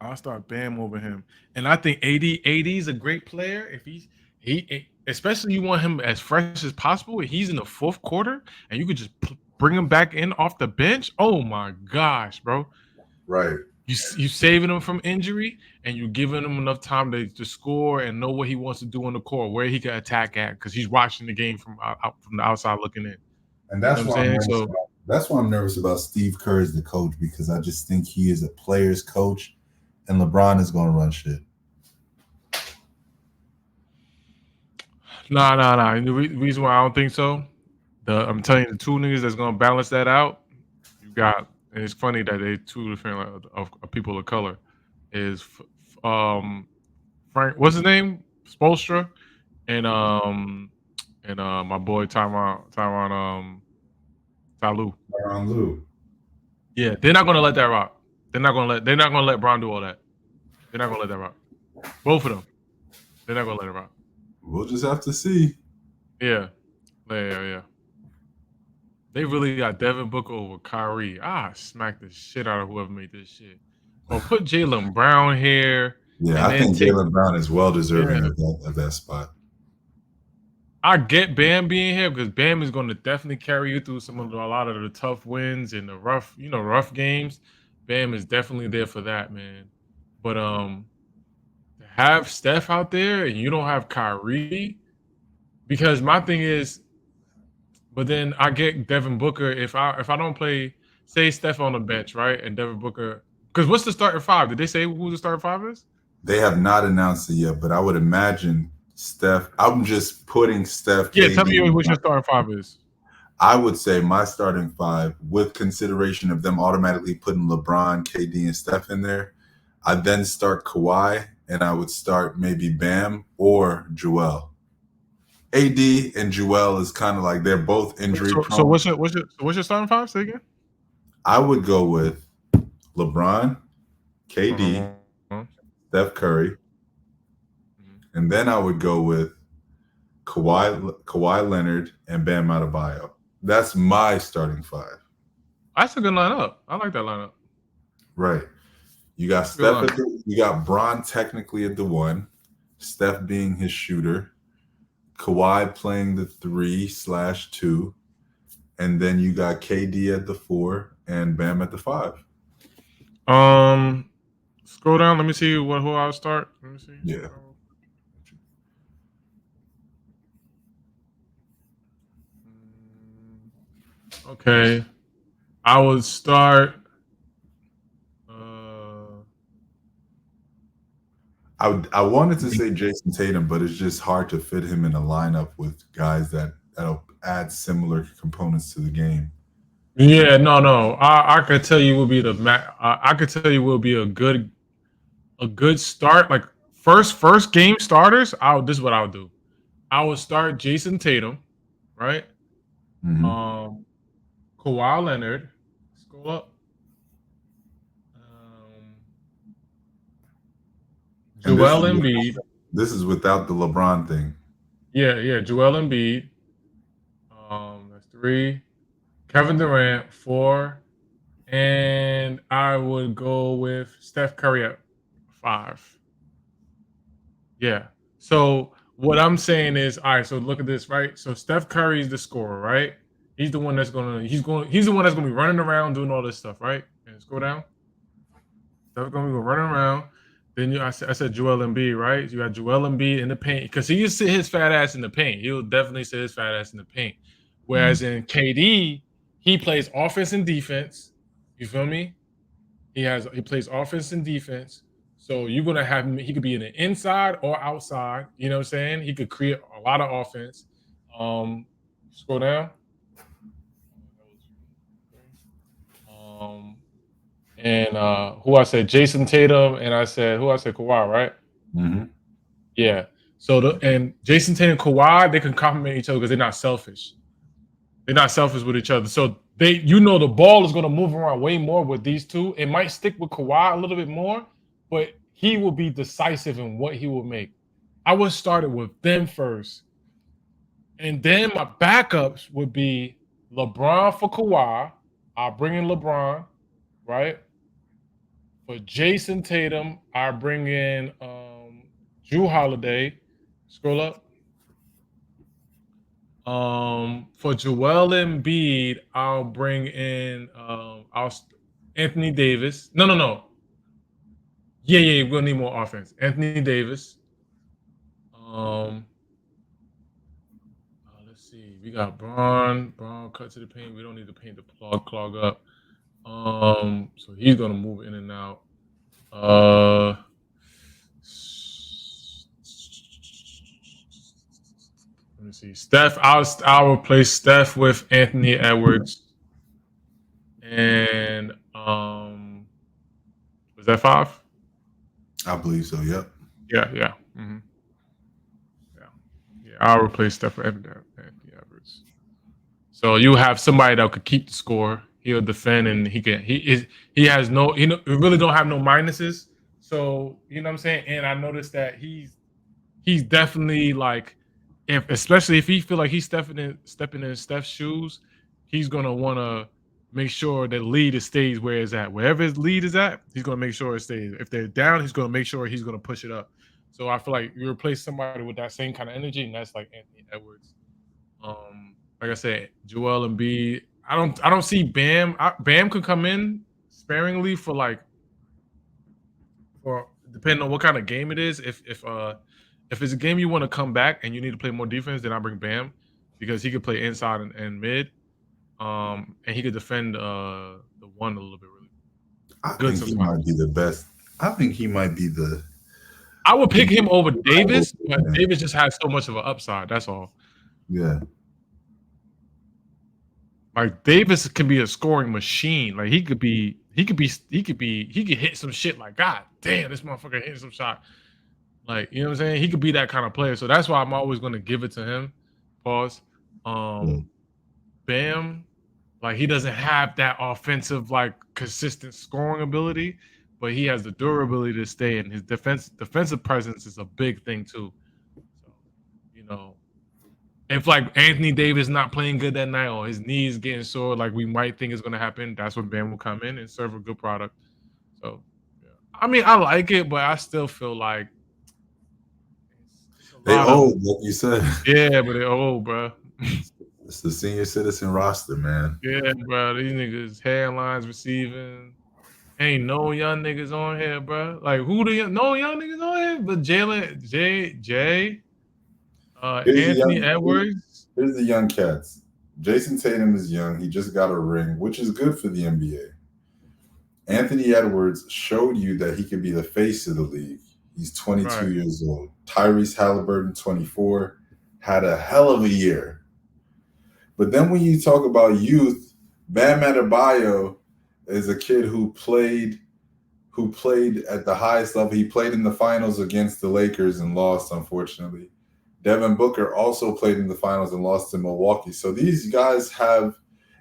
I'll start Bam over him. And I think AD is a great player. If he especially you want him as fresh as possible. If he's in the fourth quarter and you could just bring him back in off the bench. Oh my gosh, bro. Right. You saving him from injury and you're giving him enough time to score and know what he wants to do on the court, where he can attack at, because he's watching the game from the outside looking in. And You know that's what I'm why I'm saying? nervous So about, that's why I'm nervous about Steve Kerr as the coach, because I just think he is a player's coach and LeBron is going to run shit. nah. The reason why I don't think so, I'm telling you, the two niggas that's gonna balance that out, you got. And it's funny that they two different of people of color is Frank. What's his name? Spoelstra and my boy Tyron Tyloo. Tyronn Lue. Yeah, they're not gonna let that rock. They're not gonna let Bron do all that. They're not gonna let that rock. Both of them. They're not gonna let it rock. We'll just have to see. Yeah. They really got Devin Booker over Kyrie. Smack the shit out of whoever made this shit. Or put Jaylen Brown here. Yeah, I think Jaylen Brown is well deserving of that spot. I get Bam being here because Bam is going to definitely carry you through a lot of the tough wins and the rough games. Bam is definitely there for that, man. But to have Steph out there and you don't have Kyrie, because my thing is, but then I get Devin Booker if I don't play, say Steph on the bench, right, and Devin Booker, because what's the starting five? Did they say who the starting five is? They have not announced it yet, but I would imagine Steph. I'm just putting Steph. Yeah, tell me what your starting five is. I would say my starting five, with consideration of them automatically putting LeBron, KD, and Steph in there. I'd then start Kawhi, and I would start maybe Bam or Joel. AD and Joel is kind of like they're both injury prone. So what's your starting five? Say again. I would go with LeBron, KD, Steph Curry, and then I would go with Kawhi Leonard and Bam Adebayo. That's my starting five. That's a good lineup. I like that lineup. Right. You got Steph. You got Bron technically at the one, Steph being his shooter, Kawhi playing the 3/2, and then you got KD at the 4 and Bam at the 5. Scroll down. Let me see who I'll start. Let me see. Yeah. Okay. I would start. I wanted to say Jason Tatum, but it's just hard to fit him in a lineup with guys that'll add similar components to the game. Yeah, no. I could tell you will be I could tell you will be a good start. Like first game starters. This is what I'll do. I will start Jason Tatum, right? Mm-hmm. Kawhi Leonard. Scroll up. Joel Embiid. This is without the LeBron thing. Yeah. Joel Embiid. That's 3. Kevin Durant, 4. And I would go with Steph Curry at 5. Yeah. So what I'm saying is, all right, so look at this, right? So Steph Curry is the scorer, right? He's the one that's he's the one that's gonna be running around doing all this stuff, right? And scroll down. Steph's gonna be running around. Then I said Joel Embiid, right? You got Joel Embiid in the paint because he used to sit his fat ass in the paint. He'll definitely sit his fat ass in the paint. Whereas in KD, he plays offense and defense. You feel me? He plays offense and defense. So you're gonna have him. He could be in the inside or outside. You know what I'm saying? He could create a lot of offense. Scroll down. Um, and who I said Jason Tatum, and I said who I said Kawhi, right? Mm-hmm. Yeah. So and Jason Tatum and Kawhi, they can complement each other because they're not selfish. They're not selfish with each other. So the ball is going to move around way more with these two. It might stick with Kawhi a little bit more, but he will be decisive in what he will make. I would start it with them first. And then my backups would be LeBron for Kawhi. I'll bring in LeBron, right? For Jason Tatum, I bring in Drew Holiday. Scroll up. For Joel Embiid, I'll bring in Anthony Davis. No. Yeah, we're gonna need more offense. Anthony Davis. Let's see. We got Braun cut to the paint. We don't need to paint the clog up. So he's gonna move in and out. Let me see. Steph, I'll replace Steph with Anthony Edwards. And was that 5? I believe so. Yep. Yeah. Mm-hmm. Yeah. I'll replace Steph with Anthony Edwards. So you have somebody that could keep the score. He'll defend, and he really don't have no minuses. So you know what I'm saying. And I noticed that he's definitely like, especially if he feel like he's stepping in Steph's shoes, he's gonna want to make sure that lead stays where it's at. Wherever his lead is at, he's gonna make sure it stays. If they're down, he's gonna make sure he's gonna push it up. So I feel like you replace somebody with that same kind of energy, and that's like Anthony Edwards. Like I said, Joel Embiid. I don't see Bam. Bam could come in sparingly for depending on what kind of game it is. If it's a game you want to come back and you need to play more defense, then I bring Bam because he could play inside and mid, and he could defend the one a little bit really. I think he might be the best. I think he might be the. I would pick him over Davis, but Davis just has so much of an upside. That's all. Yeah. Like Davis can be a scoring machine. Like he could hit some shit like, God damn, this motherfucker hitting some shot. Like, you know what I'm saying? He could be that kind of player. So that's why I'm always going to give it to him. Pause. Bam, like he doesn't have that offensive, like consistent scoring ability, but he has the durability to stay, and his defensive presence is a big thing too. So, you know, if like Anthony Davis not playing good that night or his knees getting sore, like we might think is going to happen, that's when Bam will come in and serve a good product. So, yeah. I mean, I like it, but I still feel like they old, like you said. Yeah, but they old, bro. It's the senior citizen roster, man. Yeah, bro. These niggas hairlines receiving. Ain't no young niggas on here, bro. Like who no young niggas on here? But Jalen, Anthony Edwards. Here's the young cats. Jason Tatum is young. He just got a ring, which is good for the NBA. Anthony Edwards showed you that he could be the face of the league. He's 22 years old. Tyrese Halliburton, 24, had a hell of a year. But then when you talk about youth, Bam Adebayo is a kid who played at the highest level. He played in the finals against the Lakers and lost, unfortunately. Devin Booker also played in the finals and lost to Milwaukee. So these guys have,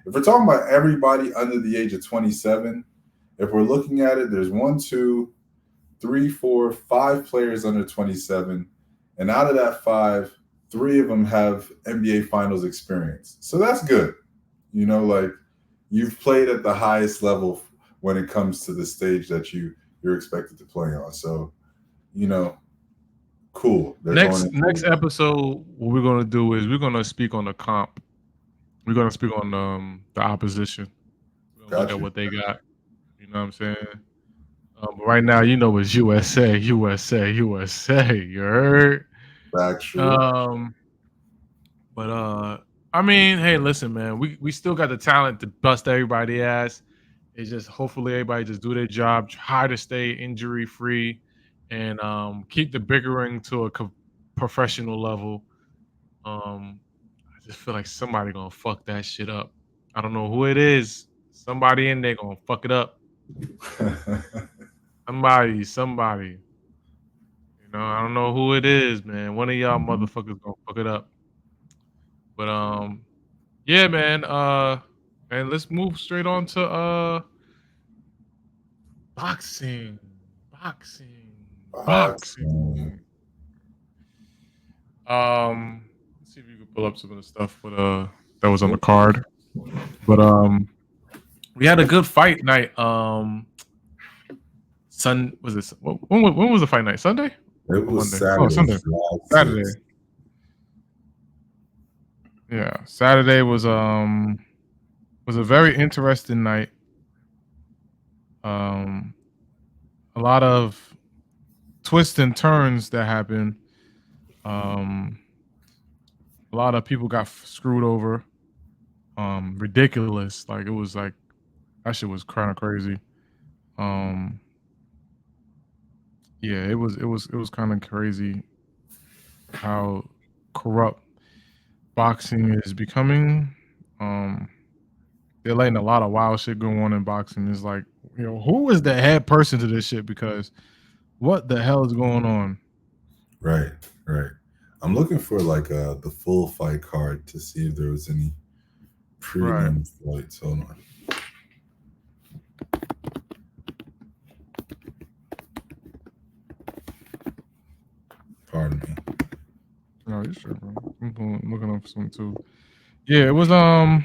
if we're talking about everybody under the age of 27, if we're looking at it, there's 1, 2, 3, 4, 5 players under 27. And out of that 5, 3 of them have NBA Finals experience. So that's good. You know, like you've played at the highest level when it comes to the stage that you're expected to play on. So, you know, cool. Next episode, what we're going to do is we're going to speak on the comp. We're going to speak on the opposition. We're going to look at what they got. You know what I'm saying? But right now, you know, it's USA. You heard? Factual. But I mean, hey, listen, man, we still got the talent to bust everybody ass. It's just hopefully everybody just do their job, try to stay injury free. and keep the bickering to a professional level. I just feel like somebody gonna fuck that shit up. I don't know who it is. Somebody in there gonna fuck it up. Somebody. I don't know who it is, man. One of y'all Mhm. motherfuckers gonna fuck it up. But yeah, man. And let's move straight on to boxing. Boxing. Boxing. Boxing. Let's see if you can pull up some of the stuff that was on the Yep. card. But we had a good fight night. Was it when was the fight night? Sunday It or was Monday? Oh, Saturday, Sunday. July Saturday. 6th. Yeah, Saturday was a very interesting night. Um, a lot of twists and turns that happened. Um, a lot of people got screwed over. Ridiculous. Like it was like that shit was kind of crazy. Um, yeah, it was kind of crazy how corrupt boxing is becoming. Um, they're letting a lot of wild shit go on in boxing. It's like, who is the head person to this shit? Because what the hell is going on? Right, right. I'm looking for like the full fight card to see if there was any Right. prelim fights. Hold on. Pardon me. No, you sure, bro? I'm looking up some too. Yeah, it was I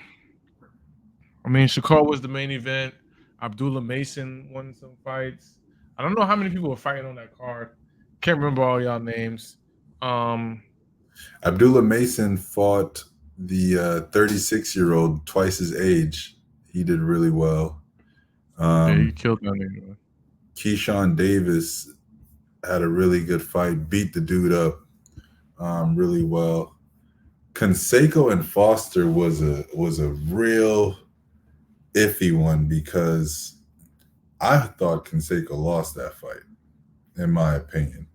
mean, Shakur was the main event. Abdullah Mason won some fights. I don't know how many people were fighting on that card. Can't remember all y'all names. Um, Abdullah Mason fought the 36-year-old, twice his age. He did really well. yeah, he killed that nigga. Keyshawn Davis had a really good fight, beat the dude up really well. Conseco and Foster was a real iffy one because I thought Conseco lost that fight, in my opinion.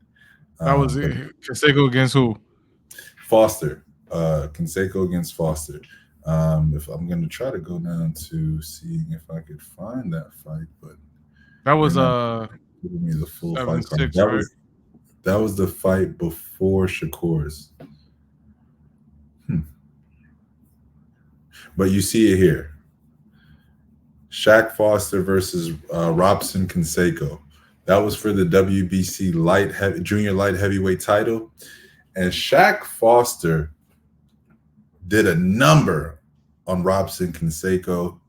That was But it. Canseco against who? Foster, Conseco against Foster. If I'm going to try to go down to seeing if I could find that fight, but That was they're not giving me the full fight card. 7-6, right? That was the fight before Shakur's. But you see it here. Shaq Foster versus Robson Canseco. That was for the WBC junior light heavyweight title. And Shaq Foster did a number on Robson Canseco.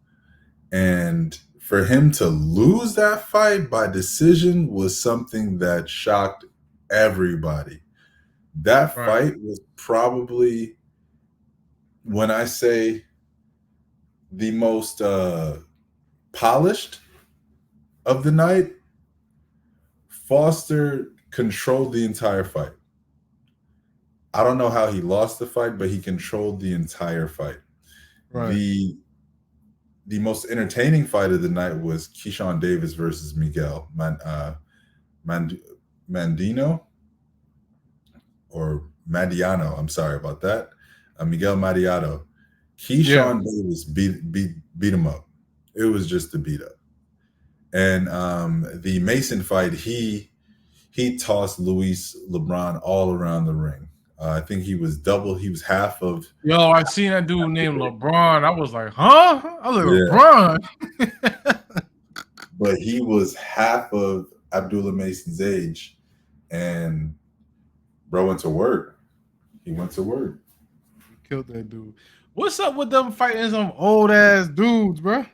And for him to lose that fight by decision was something that shocked everybody. That fight was probably, when I say the most polished of the night, Foster controlled the entire fight. I don't know how he lost the fight, but he controlled the entire fight. Right. The most entertaining fight of the night was Keyshawn Davis versus Miguel Mandino or Madiano. I'm sorry about that. Miguel Madiano. Keyshawn Davis beat him up. It was just a beat up. And the Mason fight, he tossed Luis LeBron all around the ring. I think he was half of. Yo, I seen that dude named LeBron. I was like, huh? I was like, Yeah. LeBron. But he was half of Abdullah Mason's age. And bro went to work. He went to work. He killed that dude. What's up with them fighting some old ass dudes, bro?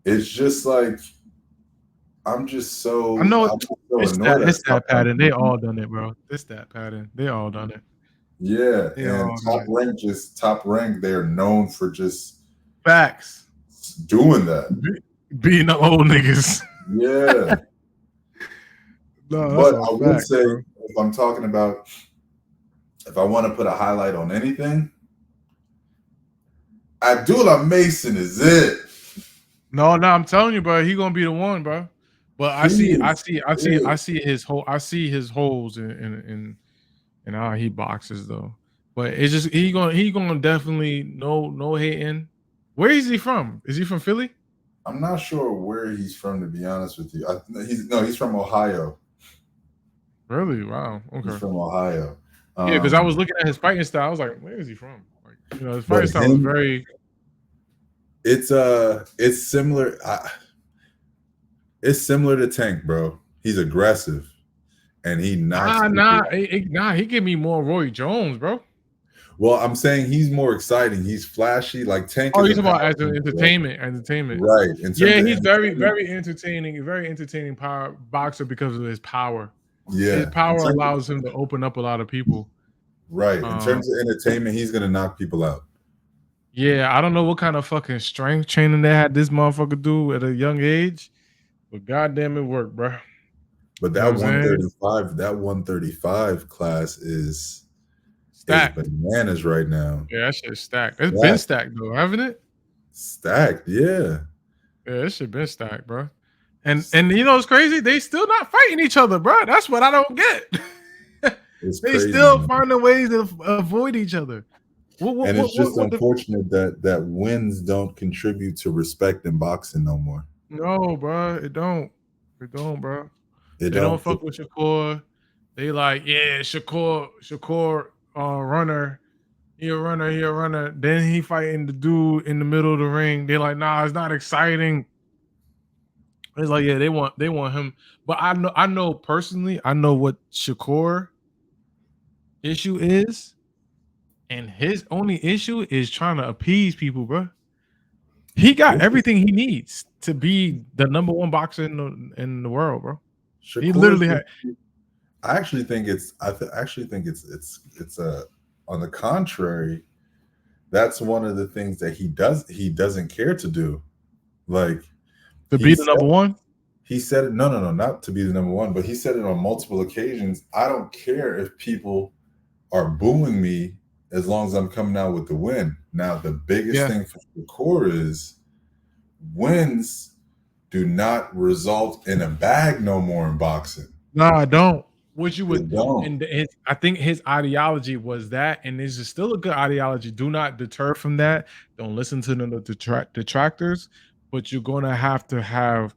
It's just like I'm just so. I know it's that pattern. They all done it, bro. It's that pattern. They all done it. Yeah, and top rank, they're known for just facts doing that, beating up old niggas. Yeah. No, but I would say, bro, if I'm talking about, if I want to put a highlight on anything, Abdullah Mason is it. No, I'm telling you, bro. He gonna be the one, bro. But I see his whole. I see his holes in how he boxes though. But it's just he gonna definitely no hating. Where is he from? Is he from Philly? I'm not sure where he's from, to be honest with you. He's from Ohio. Really? Wow. Okay. He's from Ohio. Yeah, because I was looking at his fighting style. I was like, where is he from? Like, his fighting style is very. It's similar. It's similar to Tank, bro. He's aggressive, and he knocks. He give me more Roy Jones, bro. Well, I'm saying he's more exciting. He's flashy, like Tank. Oh, he's about as entertainment. Right. Yeah, he's very entertaining. A very entertaining power boxer because of his power. Yeah, his power allows him to open up a lot of people. Right. In terms of entertainment, he's gonna knock people out. Yeah, I don't know what kind of fucking strength training they had this motherfucker do at a young age, but goddamn, it worked, bro. But that 135 class is stacked. Bananas right now. Yeah, that shit's stacked. It's been stacked though, haven't it? Stacked, yeah. Yeah, that shit been stacked, bro. And you know what's crazy? They still not fighting each other, bro. That's what I don't get. They still finding ways to avoid each other. And it's just unfortunate that wins don't contribute to respect in boxing no more. No, bro, it don't. It don't, bro. They don't fuck with Shakur. They like, yeah, Shakur, runner. He a runner. Then he fighting the dude in the middle of the ring. They like, nah, it's not exciting. It's like, yeah, they want him. But I know personally, I know what Shakur issue is. And his only issue is trying to appease people, bro. He got everything he needs to be the number one boxer in the world, bro. Shakur, he literally had. I actually think it's on the contrary. That's one of the things that he doesn't care to do, like to be the number one. He said it. No, not to be the number one, but he said it on multiple occasions. I don't care if people are booing me, as long as I'm coming out with the win. Now, the biggest thing for Shakur is wins do not result in a bag no more in boxing. No, I don't. What you would don't. And I think his ideology was that, and this is still a good ideology. Do not deter from that. Don't listen to the detractors, but you're gonna have to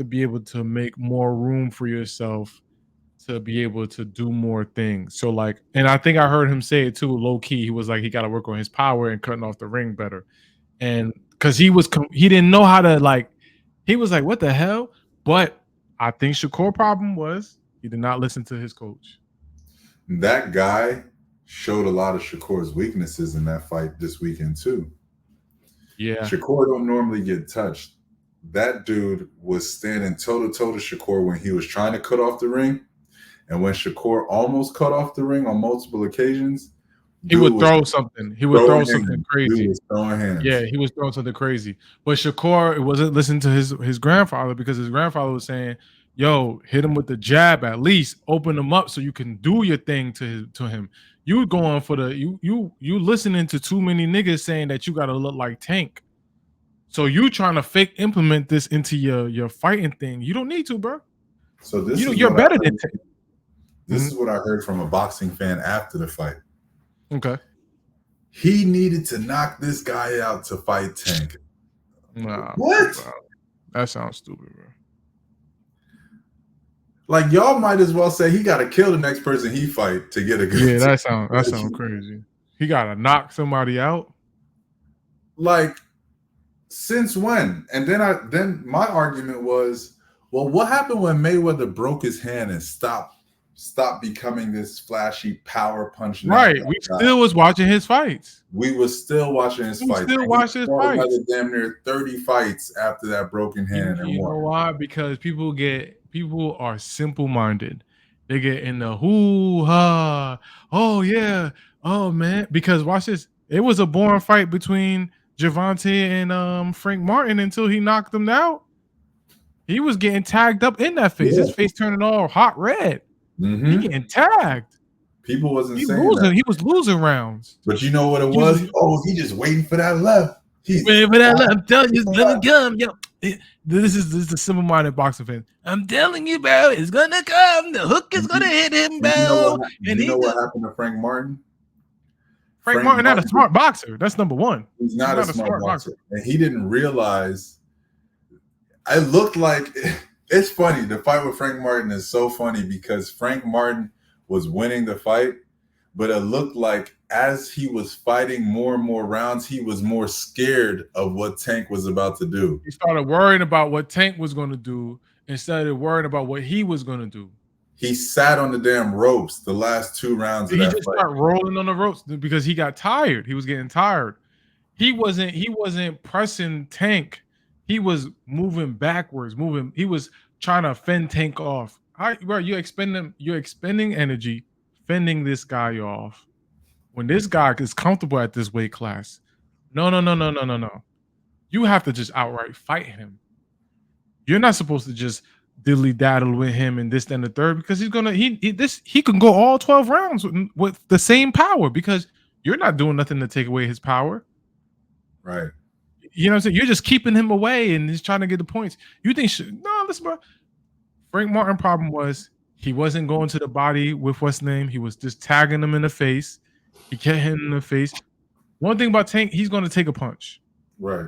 be able to make more room for yourself to be able to do more things. So like, and I think I heard him say it too, low key. He was like, he got to work on his power and cutting off the ring better. And because he didn't know how to, like, he was like, what the hell? But I think Shakur's problem was he did not listen to his coach. That guy showed a lot of Shakur's weaknesses in that fight this weekend too. Yeah. Shakur don't normally get touched. That dude was standing toe to toe to Shakur when he was trying to cut off the ring. And when Shakur almost cut off the ring on multiple occasions, he would throw something. He would throw something crazy. He was throwing hands. Yeah, he was throwing something crazy. But Shakur wasn't listening to his grandfather, because his grandfather was saying, yo, hit him with the jab at least. Open him up so you can do your thing to him. You going for you listening to too many niggas saying that you got to look like Tank. So you trying to fake implement this into your fighting thing. You don't need to, bro. So you're better than Tank. This is what I heard from a boxing fan after the fight. Okay. He needed to knock this guy out to fight Tank. Nah, what? Bro. That sounds stupid, bro. Like, y'all might as well say he got to kill the next person he fight to get a good. Yeah, that sounds crazy. He got to knock somebody out. Like, since when? And then my argument was, well, what happened when Mayweather broke his hand and stopped becoming this flashy power punch? Right. We still was watching his fights. We was still watching his fights. Still watching his fights. Damn near 30 fights after that broken hand. You know why? Because people are simple-minded. They get in the hoo-ha. Oh, yeah. Oh, man. Because watch this. It was a boring fight between Gervonta and Frank Martin until he knocked him out. He was getting tagged up in that face. His face turning all hot red. Mm-hmm. He getting tagged. People wasn't saying losing. that. He was losing rounds. But you know what it was? He just waiting for that left. He's waiting for that left. I'm telling you, let him come. Yo. This is the simple-minded boxing fan. I'm telling you, bro, it's gonna come. The hook is gonna hit him, bro. You know what happened to Frank Martin? Frank Martin not a smart boxer. That's number one. He's not a smart boxer. And he didn't realize. I looked like it's funny. The fight with Frank Martin is so funny because Frank Martin was winning the fight, but it looked like as he was fighting more and more rounds, he was more scared of what Tank was about to do. He started worrying about what Tank was going to do instead of worrying about what he was going to do. He sat on the damn ropes the last 2 rounds of that fight. He just started rolling on the ropes because he got tired. He was getting tired. He wasn't pressing Tank. He was moving backwards, he was trying to fend Tank off. Bro, you're expending energy fending this guy off. When this guy is comfortable at this weight class, no. You have to just outright fight him. You're not supposed to just diddly daddle with him and this, then the third, because he can go all 12 rounds with the same power because you're not doing nothing to take away his power. Right. You know what I'm saying? You're just keeping him away and he's trying to get the points. You think, listen, bro. Frank Martin problem was he wasn't going to the body with what's name. He was just tagging him in the face. He kept hitting him in the face. One thing about Tank, he's going to take a punch. Right.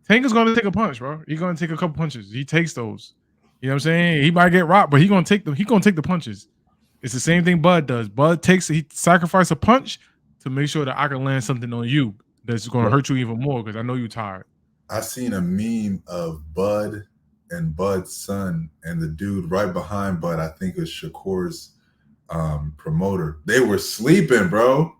Tank is going to take a punch, bro. He's going to take a couple punches. He takes those. You know what I'm saying? He might get rocked, but he's going to take them. He's going to take the punches. It's the same thing Bud does. He sacrifices a punch to make sure that I can land something on you that's going to hurt you even more because I know you're tired. I seen a meme of Bud and Bud's son and the dude right behind Bud. I think it was Shakur's promoter. They were sleeping, bro.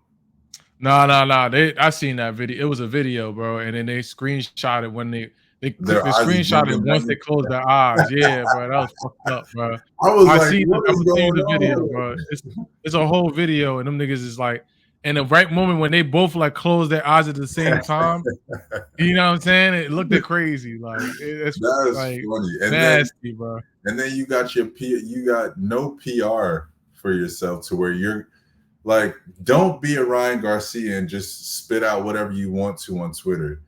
No. I seen that video. It was a video, bro, and then they screenshot it when they screenshot it once they closed their eyes. Yeah, bro, that was fucked up, bro. I seen the video, bro. It's a whole video, and them niggas is like, in the right moment when they both like close their eyes at the same time. You know what I'm saying? It looked crazy, like it's like funny. And nasty, bro. And then you got no PR for yourself to where you're like, don't be a Ryan Garcia and just spit out whatever you want to on Twitter.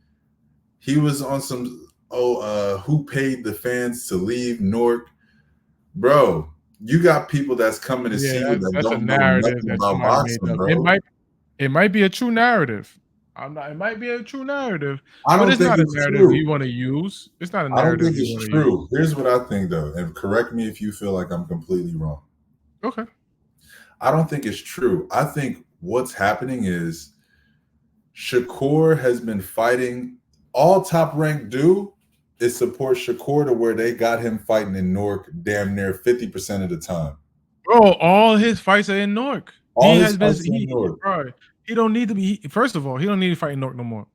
He was on some who paid the fans to leave Newark, bro. You got people that's coming to see you that don't know nothing about boxing, bro. It might be a true narrative. It might be a true narrative. I don't think it's a narrative you want to use. It's not a narrative. I don't think it's true. Here's what I think, though, and correct me if you feel like I'm completely wrong. Okay. I don't think it's true. I think what's happening is Shakur has been fighting. All Top Rank do is support Shakur to where they got him fighting in Newark damn near 50% of the time. Bro, all his fights are in Newark. He don't need to be. First of all, he don't need to fight in Newark no more.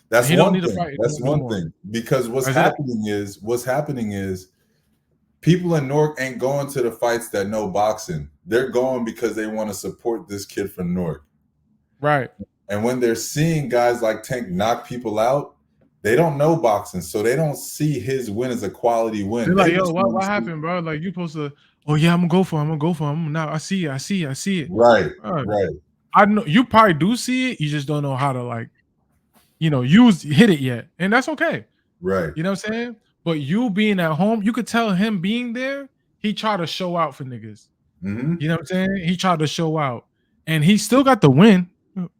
That's one thing. That's one thing. Because what's happening is people in Newark ain't going to the fights that know boxing. They're going because they want to support this kid from Newark. Right. And when they're seeing guys like Tank knock people out, they don't know boxing, so they don't see his win as a quality win. They're like, yo, what happened, bro? Like, you supposed to, oh yeah, I'm gonna go for him. Now I see it. Right. I know you probably do see it. You just don't know how to like, hit it yet, and that's okay. Right. You know what I'm saying? But you being at home, you could tell him being there. He tried to show out for niggas. Mm-hmm. You know what I'm saying? He tried to show out, and he still got the win.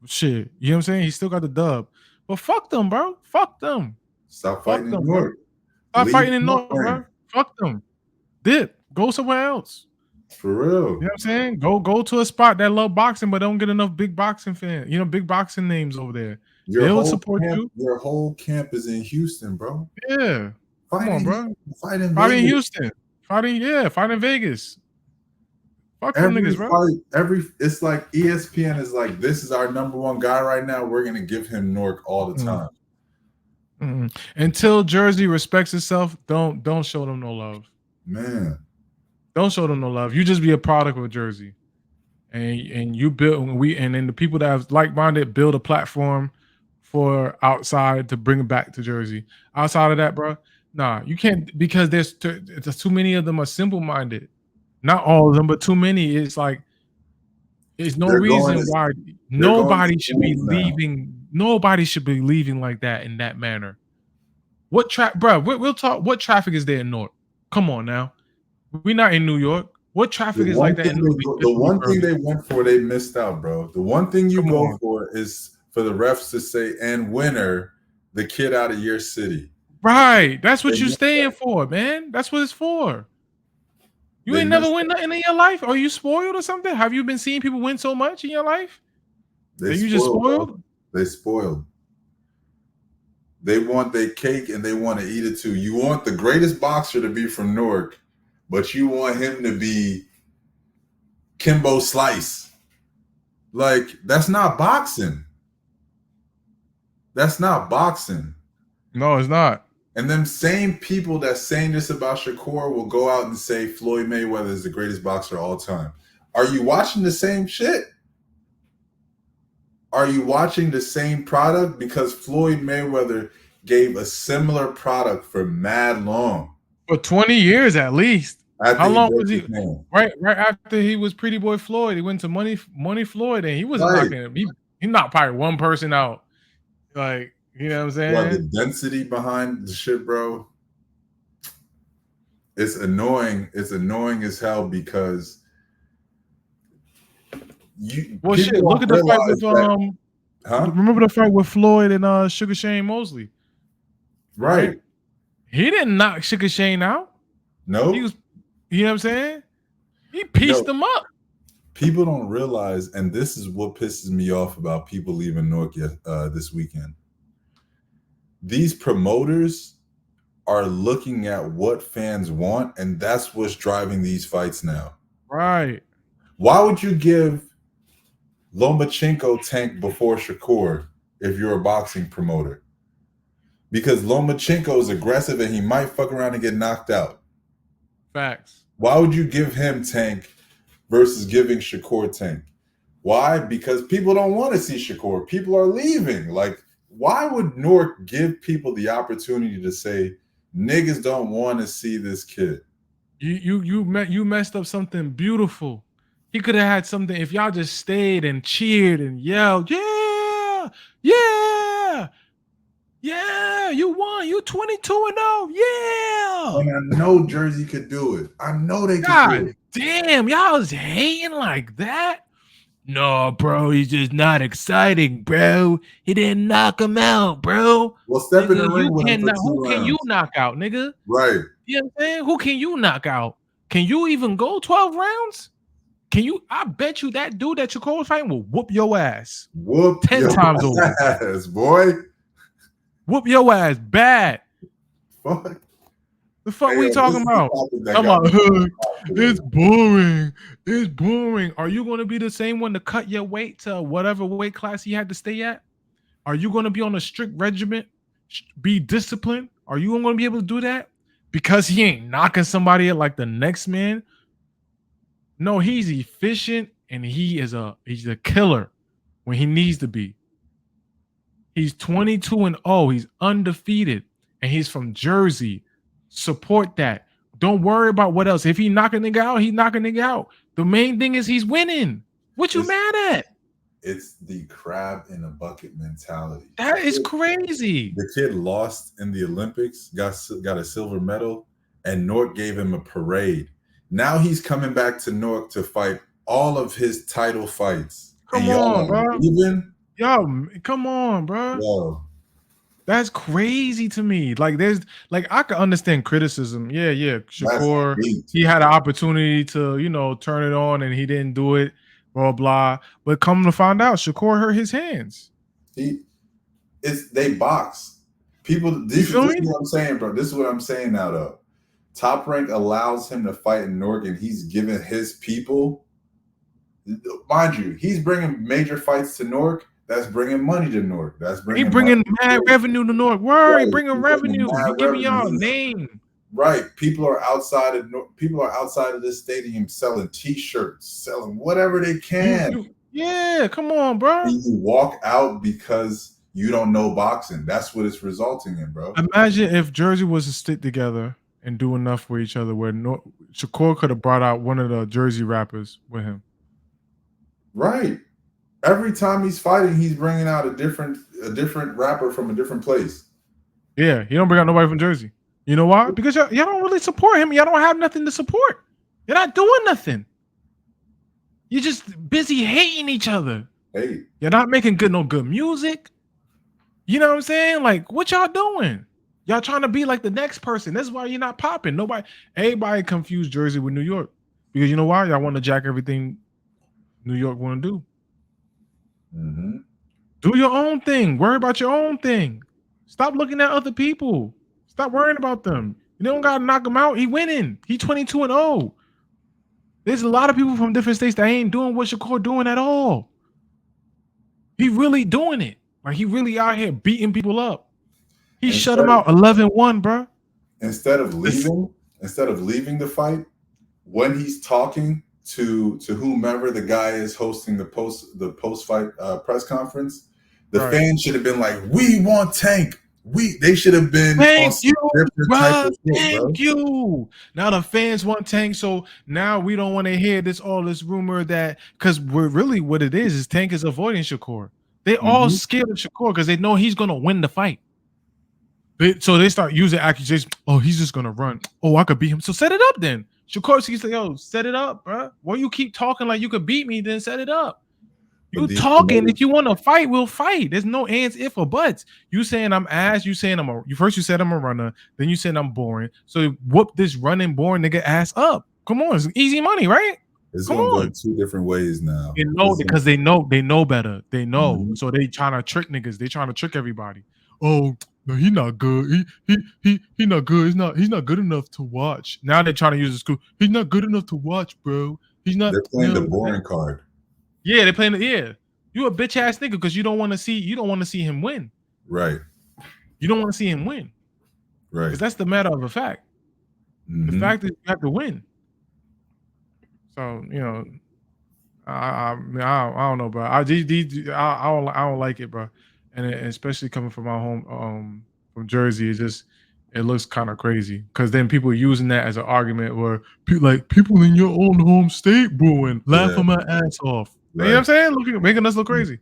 Shit, you know what I'm saying? He still got the dub. But fuck them, bro. Fuck them. Stop fighting in Newark. Stop fighting in Newark, bro. Fuck them. Dip. Go somewhere else. For real. You know what I'm saying? Go to a spot that love boxing, but don't get enough big boxing fans. Big boxing names over there. They'll support you. Your whole camp is in Houston, bro. Yeah. Come on, bro. Fight in Houston. Fight in Vegas. Fuck them niggas, bro. It's like ESPN is like, this is our number one guy right now. We're gonna give him Newark all the time. Until Jersey respects itself, don't show them no love. Man. Don't show them no love. You just be a product of Jersey. And you build and then the people that have like-minded build a platform for outside to bring it back to Jersey. Outside of that, bro, nah, you can't, because there's too many of them are simple-minded. Not all of them, but too many. It's like there's no reason why nobody should be leaving. Nobody should be leaving like that in that manner. What bro? We'll talk. What traffic is there in Newark? Come on now, we're not in New York. What traffic is like that in Newark? The one thing they went for, they missed out, bro. The one thing you go for is for the refs to say, "And winner, the kid out of your city." Right. That's what you're staying for, man. That's what it's for. You ain't never win nothing in your life. Are you spoiled or something? Have you been seeing people win so much in your life? Are you just spoiled? They spoiled. They want their cake and they want to eat it too. You want the greatest boxer to be from Newark, but you want him to be Kimbo Slice. Like, that's not boxing. That's not boxing. No, it's not. And them same people that's saying this about Shakur will go out and say Floyd Mayweather is the greatest boxer of all time. Are you watching the same shit? Are you watching the same product? Because Floyd Mayweather gave a similar product for mad long. For 20 years at least. How long was he? Right after he was Pretty Boy Floyd, he went to Money Floyd, and he wasn't knocking him. He knocked probably one person out. Like, you know what I'm saying? Well, the density behind the shit, bro. It's annoying. It's annoying as hell because look at the fight with remember the fight with Floyd and Sugar Shane Mosley. Right. He didn't knock Sugar Shane out. No. He was, you know what I'm saying? He pieced them up. People don't realize, and this is what pisses me off about people leaving Newark this weekend. These promoters are looking at what fans want, and that's what's driving these fights now. Right. Why would you give Lomachenko Tank before Shakur if you're a boxing promoter? Because Lomachenko is aggressive and he might fuck around and get knocked out. Facts. Why would you give him Tank versus giving Shakur Tank? Why? Because people don't want to see Shakur. People are leaving. Like, why would Newark give people the opportunity to say, niggas don't want to see this kid? You messed up something beautiful. He could have had something if y'all just stayed and cheered and yelled, yeah, yeah, yeah, you won. You 22-0. Yeah. And I know Jersey could do it. I know they could do it. Damn, y'all was hating like that? No, bro, he's just not exciting, bro. He didn't knock him out, bro. Well, step in the ring with him. Who can you knock out, nigga? Right. You know what I'm saying? Who can you knock out? Can you even go 12 rounds? Can you? I bet you that dude that Shakur fighting will whoop your ass. Whoop 10 times over. Ass, boy. Whoop your ass bad. Fuck. The fuck we talking about? Come on. It's boring. It's boring. Are you going to be the same one to cut your weight to whatever weight class you had to stay at? Are you going to be on a strict regimen? Be disciplined? Are you going to be able to do that? Because he ain't knocking somebody out like the next man? No, he's efficient and he's a killer when he needs to be. He's 22-0. He's undefeated. And he's from Jersey. Support that. Don't worry about what else. If he knock a nigga out, he's knocking a nigga out. The main thing is he's winning. What you mad at? It's the crab in a bucket mentality. That is crazy. The kid lost in the Olympics, got a silver medal, and Newark gave him a parade. Now he's coming back to Newark to fight all of his title fights. Come on, bro. Yo, come on, bro. Yo. That's crazy to me. Like, I can understand criticism. Yeah. Shakur, he had an opportunity to, turn it on and he didn't do it, blah, blah. But come to find out, Shakur hurt his hands. They box. People, this is what I'm saying, bro. This is what I'm saying now, though. Top Rank allows him to fight in Newark and he's giving his people, mind you, he's bringing major fights to Newark. That's bringing money to Newark. He bringing mad revenue to Newark. Right, bringing revenue. He giving y'all a name. Right. People are outside of this stadium selling T-shirts, selling whatever they can. Yeah, come on, bro. And you walk out because you don't know boxing. That's what it's resulting in, bro. Imagine if Jersey was to stick together and do enough for each other, where Shakur could have brought out one of the Jersey rappers with him. Right. Every time he's fighting, he's bringing out a different rapper from a different place. Yeah, he don't bring out nobody from Jersey. You know why? Because y'all don't really support him. Y'all don't have nothing to support. You're not doing nothing. You're just busy hating each other. Hey, You're not making no good music. You know what I'm saying? Like, what y'all doing? Y'all trying to be like the next person. That's why you're not popping. Everybody confused Jersey with New York. Because you know why? Y'all want to jack everything New York want to do. mm-hmm. Do your own thing. Worry about your own thing. Stop looking at other people. Stop worrying about them. You don't gotta knock him out. He winning. He 22-0. There's a lot of people from different states that ain't doing what Shakur doing at all. He really doing it. Like he really out here beating people up. He shut him out 11-1, bro. Instead of leaving the fight, when he's talking to whomever the guy is hosting the post fight press conference, the fans should have been like, "We want Tank." They should have been. Thank you, bro. Thank you. Now the fans want Tank, so now we don't want to hear all this rumor that because we're really what it is Tank is avoiding Shakur. They all scared of Shakur because they know he's gonna win the fight. So they start using accusations. Oh, he's just gonna run. Oh, I could beat him. So set it up then. Shakurski's like, yo, set it up, bro. Why you keep talking like you could beat me? Then set it up. You talking? If you want to fight, we'll fight. There's no ands, if, or buts. You saying I'm ass. You saying you said I'm a runner. Then you said I'm boring. So whoop this running boring nigga ass up. Come on, it's easy money, right? It's gonna go two different ways now. They know because they know better. They know. So they trying to trick niggas. They trying to trick everybody. Oh, no, he's not good. He not good. He's not good enough to watch. Now they're trying to use the school. He's not good enough to watch, bro. He's not. They're playing the boring card. Yeah, they're playing. Yeah, you a bitch ass nigga because you don't want to see him win. Right. You don't want to see him win. Right. Because that's the matter of the fact. The fact is you have to win. So I don't know, bro. I don't like it, bro. And especially coming from my home, from Jersey, it looks kind of crazy because then people using that as an argument where people in your own home state booing, laughing my ass off. Right. You know what I'm saying? Making us look crazy.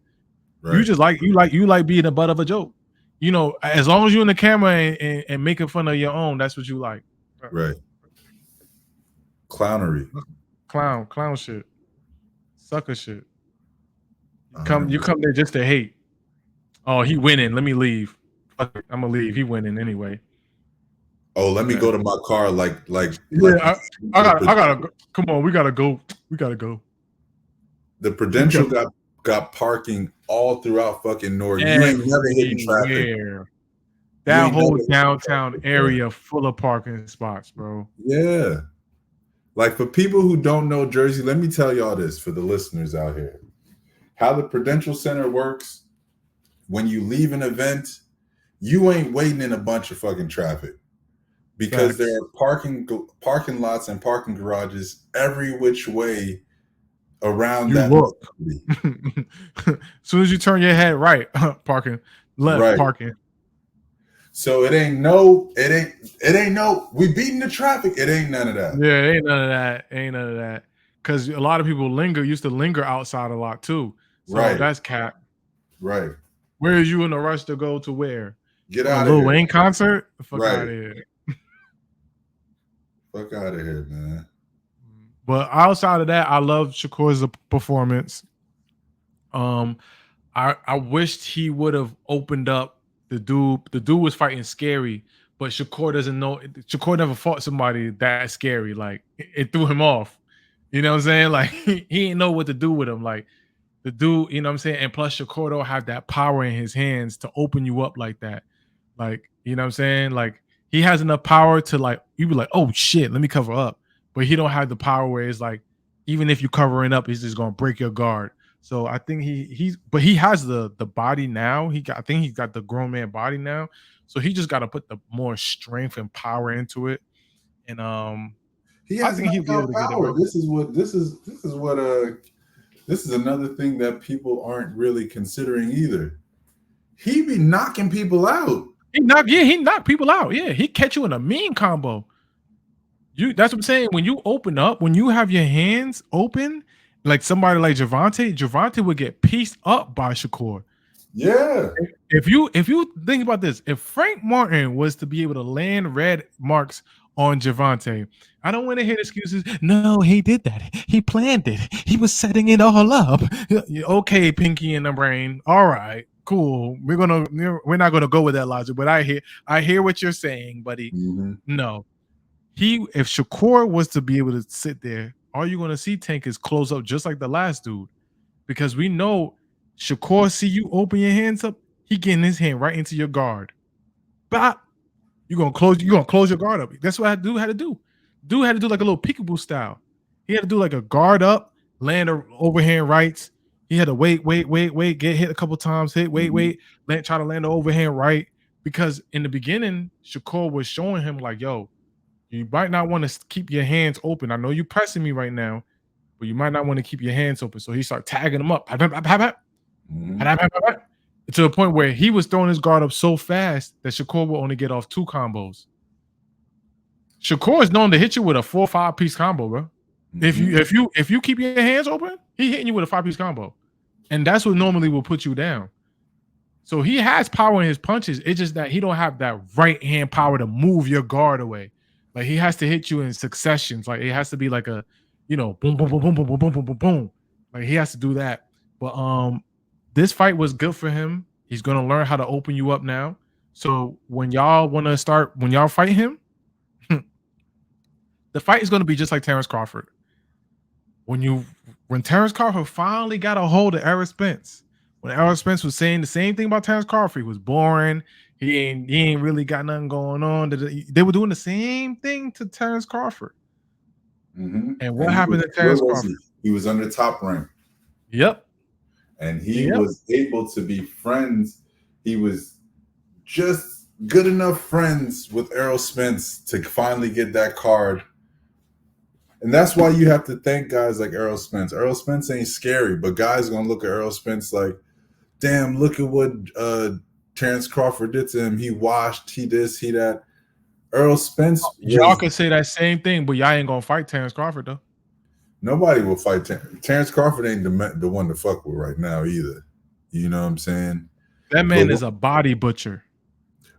Right. You just like being the butt of a joke. As long as you're in the camera and making fun of your own, that's what you like. Right. Clownery. Clown shit. Sucker shit. You come there just to hate. Oh, he winning. Let me leave. Fuck it. I'm gonna leave. He winning anyway. Oh, let me go to my car. Yeah, I gotta go. Come on, we gotta go. The Prudential got parking all throughout fucking North. You ain't never hitting traffic. That whole downtown area full of parking spots, bro. Yeah. Like for people who don't know Jersey, let me tell y'all this for the listeners out here. How the Prudential Center works, when you leave an event, you ain't waiting in a bunch of fucking traffic because there are parking lots and parking garages every which way around that. As soon as you turn your head right, parking, left, parking. So it ain't no, we beating the traffic. It ain't none of that. Yeah, ain't none of that. Because a lot of people used to linger outside a lot too. So that's cap. Right. Where is you in a rush to go to where? Get out of here. Lil Wayne concert? Fuck out of here. Fuck out of here, man. But outside of that, I love Shakur's performance. I wished he would have opened up the dude. The dude was fighting scary, but Shakur doesn't know. Shakur never fought somebody that scary. Like it threw him off. You know what I'm saying? Like he didn't know what to do with him. Like the dude, you know what I'm saying? And plus Shakur don't have that power in his hands to open you up like that. Like, you know what I'm saying? Like he has enough power to you be like, oh shit, let me cover up. But he don't have the power where it's like, even if you covering up, he's just gonna break your guard. So I think he has the body now. I think he's got the grown man body now. So he just got to put the more strength and power into it. And I think he'll be able to get it. This is another thing that people aren't really considering either. He be knocking people out. He knocked people out. Yeah, he catch you in a mean combo. That's what I'm saying. When you open up, when you have your hands open, like somebody like Gervonta would get pieced up by Shakur. Yeah. If you think about this, if Frank Martin was to be able to land red marks on Javante, I don't want to hear excuses. No, he did that. He planned it. He was setting it all up. Okay, Pinky in the brain. All right, cool. We're not gonna go with that logic, but I hear what you're saying, buddy. Mm-hmm. No, if Shakur was to be able to sit there, all you're gonna see Tank is close up just like the last dude, because we know Shakur see you open your hands up, he getting his hand right into your guard. Bop. You're gonna close your guard up. That's what dude had to do. Dude had to do like a little peekaboo style. He had to do like a guard up, land overhand rights. He had to wait, get hit a couple times, try to land the overhand right. Because in the beginning, Shakur was showing him like, yo, you might not want to keep your hands open. I know you're pressing me right now, but you might not want to keep your hands open. So he started tagging him up. Mm-hmm. To the point where he was throwing his guard up so fast that Shakur will only get off 2 combos. Shakur is known to hit you with a 4 or 5 piece combo, bro. Mm-hmm. If you keep your hands open, he hitting you with a 5 piece combo, and that's what normally will put you down. So he has power in his punches. It's just that he don't have that right hand power to move your guard away. Like he has to hit you in successions. Like it has to be like a, boom, boom, boom, boom, boom, boom, boom, boom, boom, boom. Like he has to do that. But this fight was good for him. He's gonna learn how to open you up now. So when y'all fight him, the fight is gonna be just like Terrence Crawford. When Terrence Crawford finally got a hold of Errol Spence, when Errol Spence was saying the same thing about Terrence Crawford, he was boring. He ain't really got nothing going on. They were doing the same thing to Terrence Crawford. Mm-hmm. And what happened to Terrence Crawford? He was under Top Rank. Yep. And he was able to be friends. He was just good enough friends with Errol Spence to finally get that card. And that's why you have to thank guys like Errol Spence. Errol Spence ain't scary, but guys are going to look at Errol Spence like, damn, look at what Terrence Crawford did to him. He washed, he this, he that. Errol Spence. Y'all could say that same thing, but y'all ain't going to fight Terrence Crawford, though. Nobody will fight Terrence Crawford. Ain't the one to fuck with right now either. You know what I'm saying? That man is a body butcher.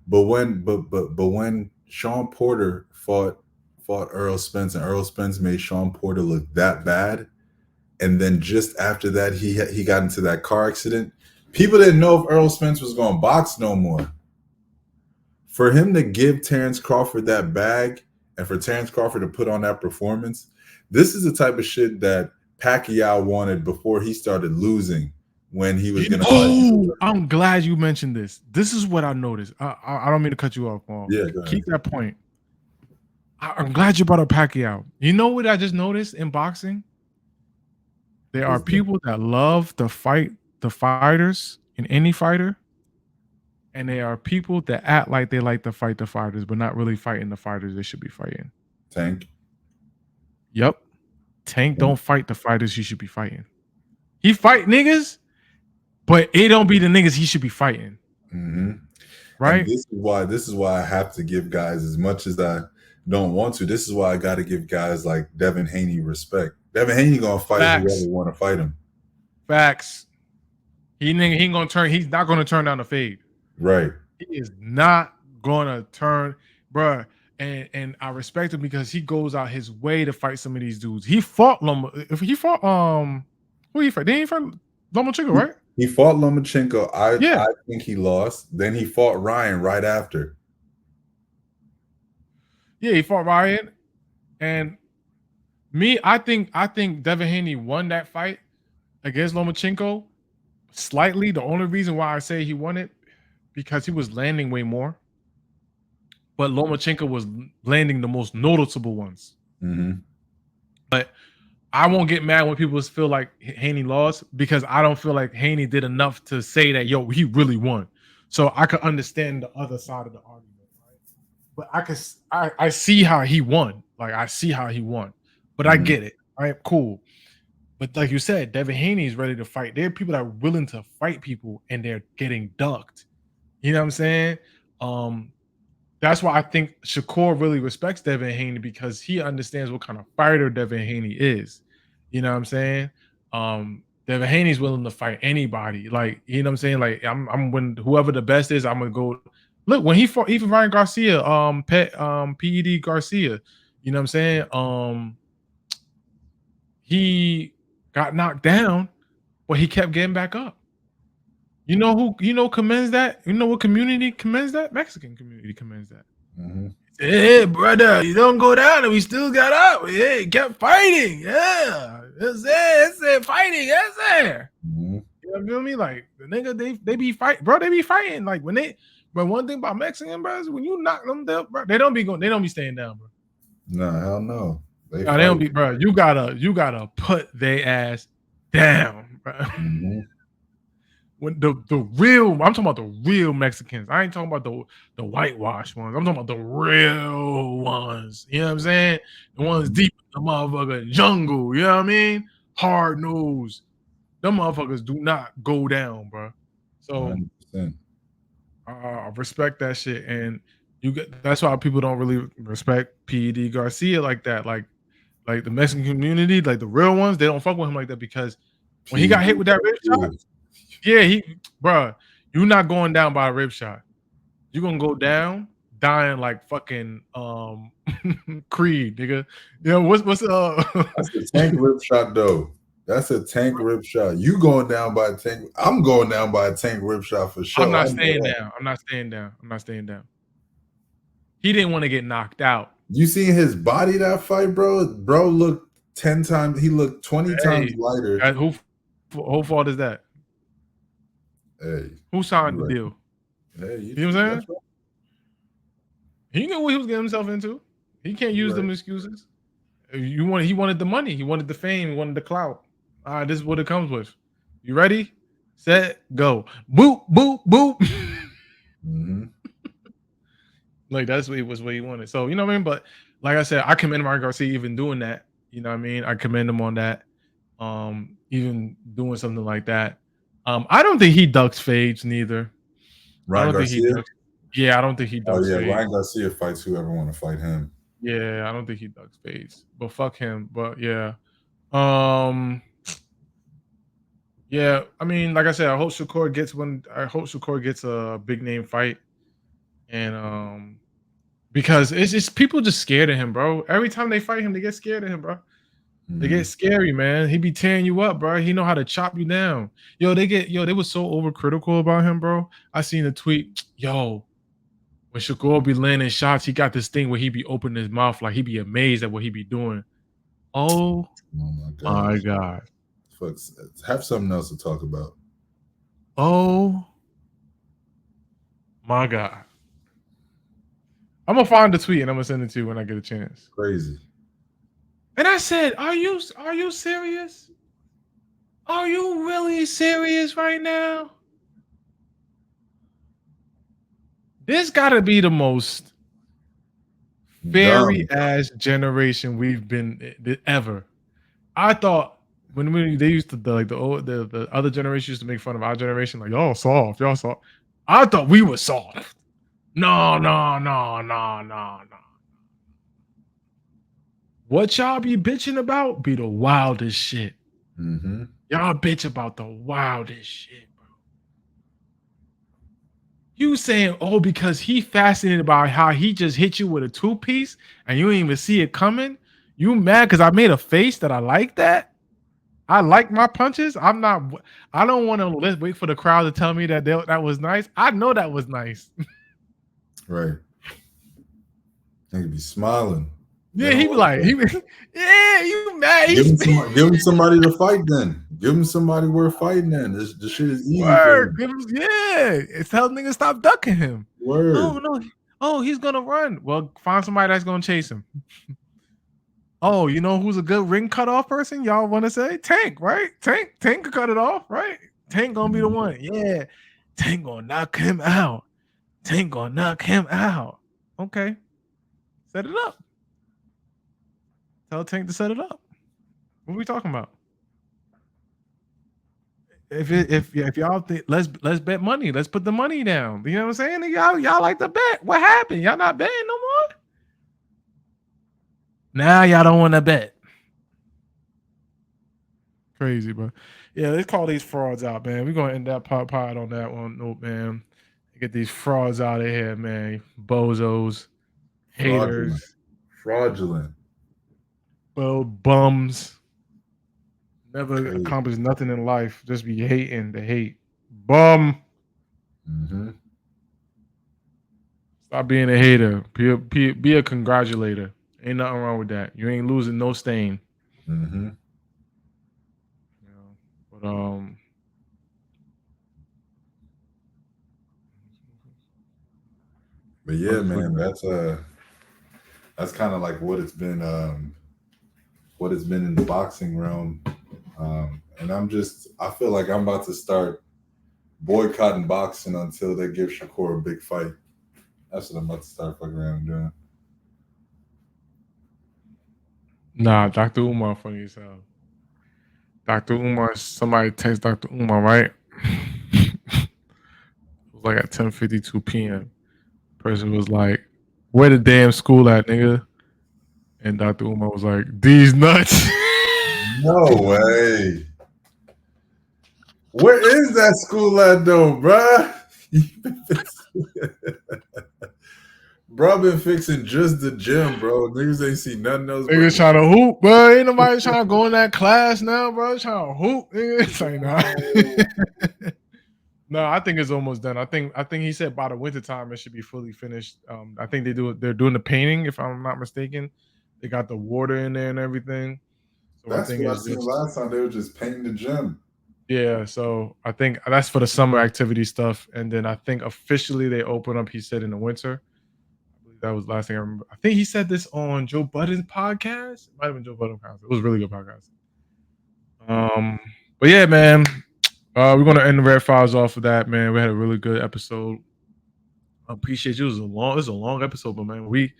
But when Sean Porter fought Errol Spence, and Errol Spence made Sean Porter look that bad, and then just after that he got into that car accident, people didn't know if Errol Spence was going to box no more. For him to give Terrence Crawford that bag, and for Terrence Crawford to put on that performance, this is the type of shit that Pacquiao wanted before he started losing. When he was going to fight. I'm glad you mentioned this. This is what I noticed. I don't mean to cut you off, Paul. Yeah, keep that point. I'm glad you brought up Pacquiao. You know what I just noticed in boxing? There are people that love to fight the fighters in any fighter, and there are people that act like they like to fight the fighters, but not really fighting the fighters they should be fighting. Tank. Yep. Tank don't fight the fighters he should be fighting. He fight niggas, but it don't be the niggas he should be fighting. Mm-hmm. Right? And this is why I have to give guys, as much as I don't want to, this is why I got to give guys like Devin Haney respect. Devin Haney gonna fight whoever want to fight him. Facts. He's not gonna turn down the fade. Right. He is not gonna turn, bruh. And I respect him because he goes out his way to fight some of these dudes. He fought who he fight? Didn't he fight Lomachenko, right? He fought Lomachenko. I think he lost. Then he fought Ryan right after. Yeah, he fought Ryan. And I think Devin Haney won that fight against Lomachenko slightly. The only reason why I say he won it, because he was landing way more. But Lomachenko was landing the most noticeable ones. Mm-hmm. But I won't get mad when people feel like Haney lost, because I don't feel like Haney did enough to say that, yo, he really won. So I could understand the other side of the argument, right? But I see how he won. Like, I see how he won. But I get it. All right, cool. But like you said, Devin Haney is ready to fight. There are people that are willing to fight people, and they're getting ducked. You know what I'm saying? That's why I think Shakur really respects Devin Haney, because he understands what kind of fighter Devin Haney is. You know what I'm saying? Devin Devin Haney's willing to fight anybody. Like, you know what I'm saying? Like, I'm when whoever the best is, I'm gonna go. Look, when he fought even Ryan Garcia, PED Garcia, you know what I'm saying? He got knocked down, but he kept getting back up. You know who commends that? You know what community commends that? Mexican community commends that. Mm-hmm. Hey, brother, you don't go down, and we still got up. Hey, kept fighting. Yeah, that's it, fighting. That's it. Mm-hmm. You feel me? Like the nigga, they be fight, bro. They be fighting. Like when they, but one thing about Mexican bros, when you knock them down, bro, they don't be staying down, bro. No, hell no. They don't be, bro. You gotta put their ass down, bro. Mm-hmm. When the real, I'm talking about the real Mexicans. I ain't talking about the whitewashed ones. I'm talking about the real ones. You know what I'm saying? The ones deep in the motherfucking jungle. You know what I mean? Hard nose. Them motherfuckers do not go down, bro. So 100%. I respect that shit, and that's why people don't really respect PED Garcia like that. Like the Mexican community, like the real ones, they don't fuck with him like that because when he got hit with that rib shot, yeah, bro, you're not going down by a rib shot. You're gonna go down dying like fucking Creed, nigga. You know what's That's a tank rib shot though. That's a tank rib shot. You going down by a tank. I'm going down by a tank rib shot for sure. I'm not staying down. He didn't want to get knocked out. You seen his body that fight, bro? Bro looked 10 times. He looked 20 times lighter. Who fault is that? Hey, who signed the deal? Hey, you know what I'm saying? Right. He knew what he was getting himself into. He can't use them excuses. He wanted the money. He wanted the fame. He wanted the clout. All right, this is what it comes with. You ready? Set, go. Boop, boop, boop. Mm-hmm. Like that's what he wanted. So you know what I mean. But like I said, I commend Ryan Garcia even doing that. You know what I mean. I commend him on that. Even doing something like that. I don't think he ducks fades neither. Ryan Garcia? I don't think he ducks fades. Ryan Garcia fights whoever want to fight him. Yeah, I don't think he ducks fades. But fuck him. But yeah. Yeah, I mean, like I said, I hope Shakur gets a big name fight. And because it's just people just scared of him, bro. Every time they fight him, they get scared of him, bro. They get scary, man. He be tearing you up, bro. He know how to chop you down. They were so overcritical about him, bro. I seen a tweet, when Shakur be landing shots, he got this thing where he be opening his mouth like he be amazed at what he be doing. Oh my God. Folks, have something else to talk about. Oh my God. I'm gonna find the tweet and I'm gonna send it to you when I get a chance. Crazy. And I said, are you serious? Are you really serious right now? This gotta be the most fairy ass generation we've been ever. I thought when they used to the other generation used to make fun of our generation, like y'all soft. I thought we were soft. No. What y'all be bitching about be the wildest shit. Mm-hmm. Y'all bitch about the wildest shit, bro. You saying, because he fascinated about how he just hit you with a 2-piece and you didn't even see it coming? You mad because I made a face that I like that? I like my punches. I don't want to wait for the crowd to tell me that that was nice. I know that was nice. Right. They be smiling. Yeah, he be like, you mad? Give him somebody to fight then. Give him somebody worth fighting then. This shit is easy. Word. It's tell niggas stop ducking him. Word. Oh no. Oh, he's gonna run. Well, find somebody that's gonna chase him. Oh, you know who's a good ring cutoff person? Y'all want to say Tank, right? Tank could cut it off, right? Tank gonna be the one. Yeah, Tank gonna knock him out. Okay, set it up. Tell Tank to set it up. What are we talking about? If y'all think let's bet money, let's put the money down. You know what I'm saying? Y'all like to bet. What happened? Y'all not betting no more? Now y'all don't want to bet. crazy, but yeah, let's call these frauds out, man. We're gonna end that pod on that one note, man. Get these frauds out of here, man. Bozos, Fraudulent. haters, Fraudulent. bums. Never Crazy. accomplish nothing in life. Just be hating the hate. Bum. Mm-hmm. Stop being a hater. Be a congratulator. Ain't nothing wrong with that. You ain't losing no stain. Mm-hmm. You know? But But yeah, man, that's kind of like what it's been in the boxing realm. And I feel like I'm about to start boycotting boxing until they give Shakur a big fight. That's what I'm about to start fucking around doing. nah, Dr. Umar funny as hell. Dr. Umar, somebody text Dr. Umar, right? It was like at 10:52 p.m. Person was like, "Where the damn school at, nigga?" And Dr. Umar was like, "These nuts." No way. Where is that school at though, bruh? Bro, been fixing just the gym, bro. Niggas ain't see nothing else. Niggas trying to hoop, bro. Ain't nobody trying to go in that class now, bro. Trying to hoop, nigga. It's like, nah. No, I think it's almost done. I think he said by the wintertime it should be fully finished. I think they're doing the painting, if I'm not mistaken. They got the water in there and everything. So That's I think what I it's seen just last time. They were just painting the gym. yeah. So I think that's for the summer activity stuff, and then I think officially they open up. He said in the winter. I believe that was the last thing I remember. I think he said this on Joe Budden's podcast. It might have been Joe Budden's podcast. It was a really good podcast. But yeah, man. We're gonna end the Red Files off of that, man. We had a really good episode. I appreciate you. It was a long episode, but man, we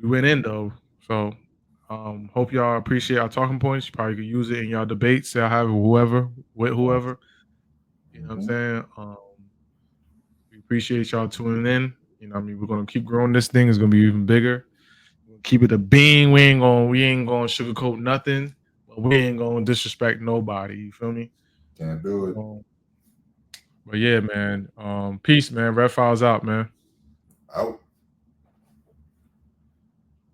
went in though. So hope y'all appreciate our talking points. You probably could use it in y'all debates. Y'all have with whoever. You know what I'm saying? We appreciate y'all tuning in. You know what I mean? We're gonna keep growing this thing. It's gonna be even bigger. We'll keep it a bean. We ain't gonna sugarcoat nothing. But we ain't gonna disrespect nobody. You feel me? Can't do it. But yeah, man. Peace, man. Red Files out, man. Out.